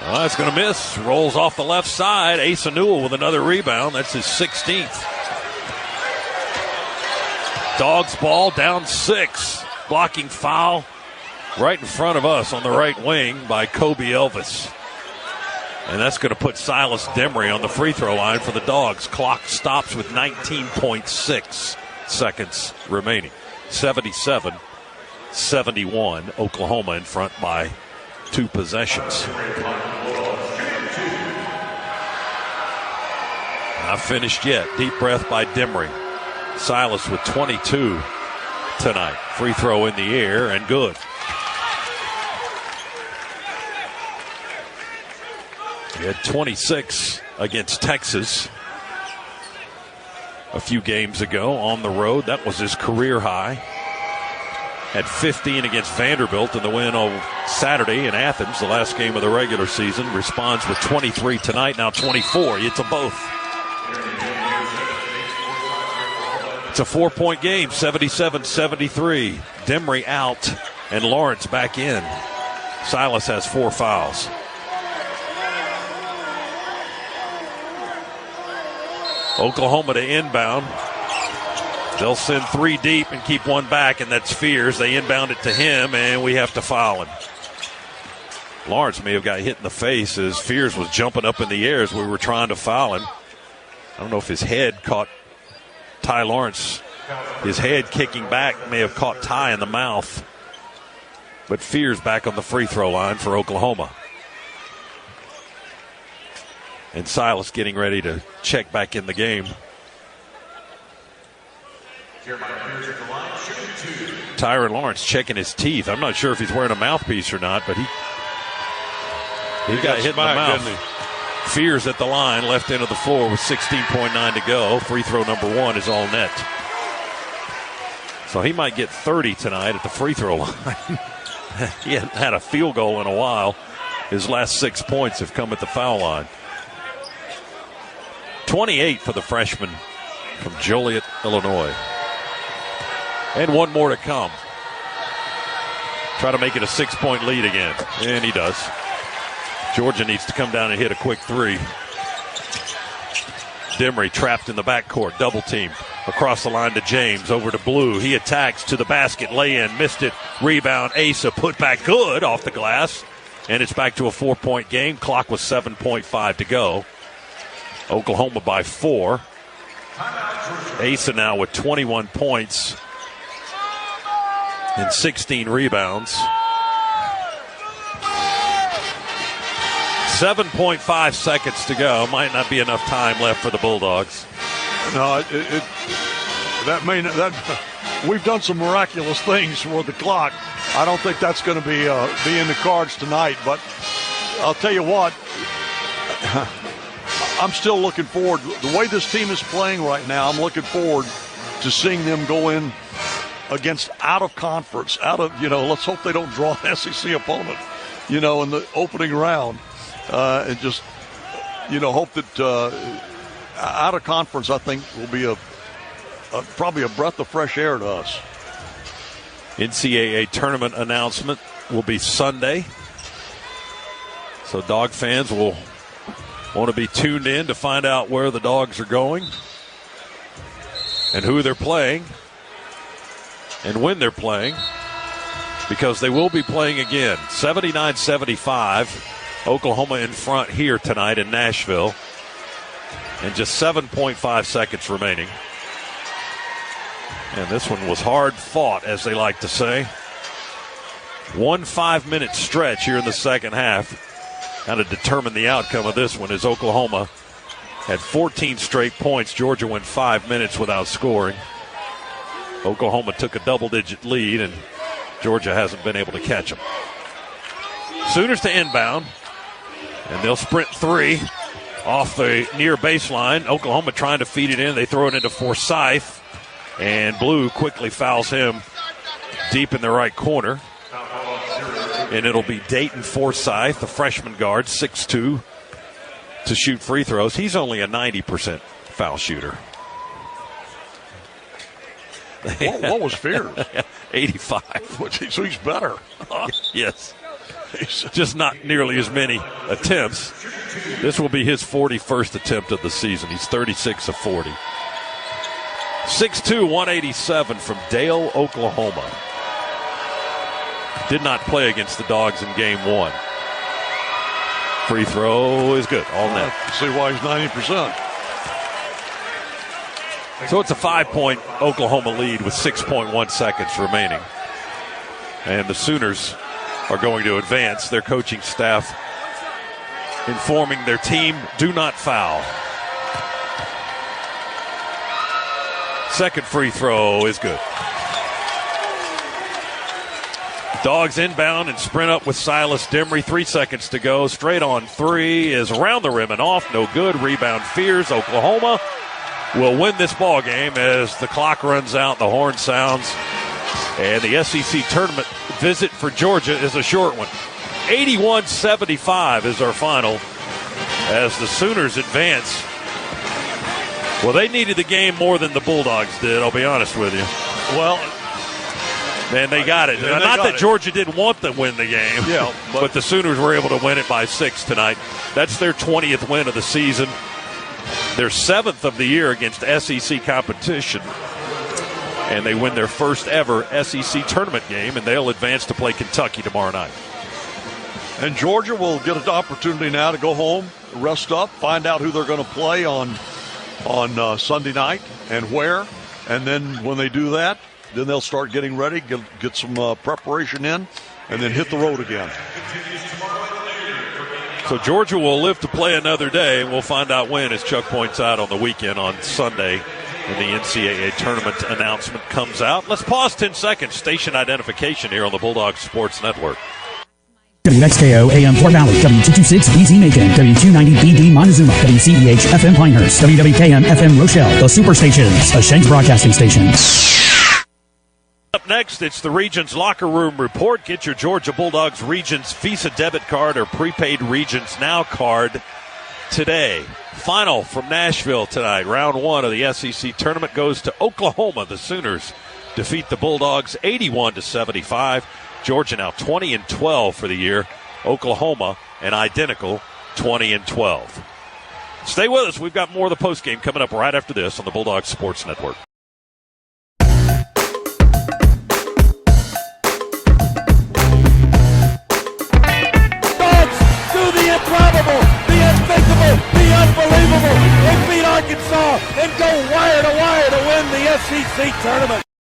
It's going to miss. Rolls off the left side. Asa Newell with another rebound. That's his 16th. Dogs ball down 6. Blocking foul right in front of us on the right wing by Kobe Elvis. And that's going to put Silas Demery on the free throw line for the Dogs. Clock stops with 19.6 seconds remaining. 77-71. Oklahoma in front by 2 possessions. Not finished yet. Deep breath by Demery. Silas with 22 tonight. Free throw in the air and good. He had 26 against Texas a few games ago on the road. That was his career high. Had 15 against Vanderbilt in the win on Saturday in Athens, the last game of the regular season. Responds with 23 tonight, now 24. It's a both. It's a 4-point game, 77-73. Demery out and Lawrence back in. Silas has 4 fouls. Oklahoma to inbound. They'll send 3 deep and keep 1 back, and that's Fears. They inbound it to him, and we have to foul him. Lawrence may have got hit in the face as Fears was jumping up in the air as we were trying to foul him. I don't know if his head caught Ty Lawrence. His head kicking back may have caught Ty in the mouth. But Fears back on the free throw line for Oklahoma. And Silas getting ready to check back in the game. Tyron Lawrence checking his teeth. I'm not sure if he's wearing a mouthpiece or not, but he got hit in the mouth. Fears at the line, left end of the floor with 16.9 to go. Free throw number 1 is all net. So he might get 30 tonight at the free throw line. He hasn't had a field goal in a while. His last 6 points have come at the foul line. 28 for the freshman from Joliet, Illinois. And 1 more to come. Try to make it a 6-point lead again. And he does. Georgia needs to come down and hit a quick 3. Demery trapped in the backcourt, double team across the line to James, over to Blue. He attacks to the basket, lay in, missed it, rebound, Asa put back good off the glass, and it's back to a 4-point game. Clock was 7.5 to go. Oklahoma by 4. Asa now with 21 points and 16 rebounds. 7.5 seconds to go. Might not be enough time left for the Bulldogs. No, we've done some miraculous things for the clock. I don't think that's going to be in the cards tonight. But I'll tell you what, I'm still looking forward. The way this team is playing right now, I'm looking forward to seeing them go in against out of conference, let's hope they don't draw an SEC opponent, in the opening round. And just, hope that out of conference, I think, will be probably a breath of fresh air to us. NCAA tournament announcement will be Sunday. So Dog fans will want to be tuned in to find out where the Dogs are going and who they're playing and when they're playing, because they will be playing again. 79-75. Oklahoma in front here tonight in Nashville. And just 7.5 seconds remaining. And this one was hard fought, as they like to say. 1 5-minute stretch here in the second half. Kind of determine the outcome of this one, as Oklahoma had 14 straight points. Georgia went 5 minutes without scoring. Oklahoma took a double-digit lead, and Georgia hasn't been able to catch them. Sooners to inbound. And they'll sprint 3 off the near baseline. Oklahoma trying to feed it in. They throw it into Forsyth. And Blue quickly fouls him deep in the right corner. And it'll be Dayton Forsyth, the freshman guard, 6'2", to shoot free throws. He's only a 90% foul shooter. What was Fears? 85. So he's better. Yes. Just not nearly as many attempts. This will be his 41st attempt of the season. He's 36 of 40. 6'2", 187 from Dale, Oklahoma. Did not play against the Dogs in game 1. Free throw is good. All net. See why he's 90%. So it's a 5-point Oklahoma lead with 6.1 seconds remaining. And the Sooners are going to advance. Their coaching staff informing their team, do not foul. Second free throw is good. Dogs inbound and sprint up with Silas Demery. 3 seconds to go. Straight on 3 is around the rim and off. No good. Rebound Fears. Oklahoma will win this ball game as the clock runs out. The horn sounds. And the SEC tournament visit for Georgia is a short one. 81-75 is our final as the Sooners advance. Well, they needed the game more than the Bulldogs did, I'll be honest with you. Well, and they got it. Not that Georgia didn't want to win the game, but the Sooners were able to win it by 6 tonight. That's their 20th win of the season. Their 7th of the year against SEC competition. And they win their first ever SEC tournament game, and they'll advance to play Kentucky tomorrow night. And Georgia will get an opportunity now to go home, rest up, find out who they're going to play on Sunday night and where. And then when they do that, then they'll start getting ready, get some preparation in, and then hit the road again. So Georgia will live to play another day, and we'll find out when, as Chuck points out, on the weekend on Sunday when the NCAA tournament announcement comes out. Let's pause 10 seconds. Station identification here on the Bulldog Sports Network. WXKO AM Fort Valley, W226 BZ Macon, W290 BD Montezuma, WCEH FM Pinehurst, WWKM FM Rochelle, the Superstations, a Shanks Broadcasting Station. Up next, it's the Regions Locker Room Report. Get your Georgia Bulldogs Regions Visa debit card or prepaid Regions Now card today. Final from Nashville tonight. Round 1 of the SEC tournament goes to Oklahoma. The Sooners defeat the Bulldogs 81-75. Georgia now 20-12 for the year. Oklahoma an identical 20-12. Stay with us. We've got more of the postgame coming up right after this on the Bulldogs Sports Network. Dogs do the improbable, the unthinkable, the unbelievable. They beat Arkansas and go wire to win the SEC tournament.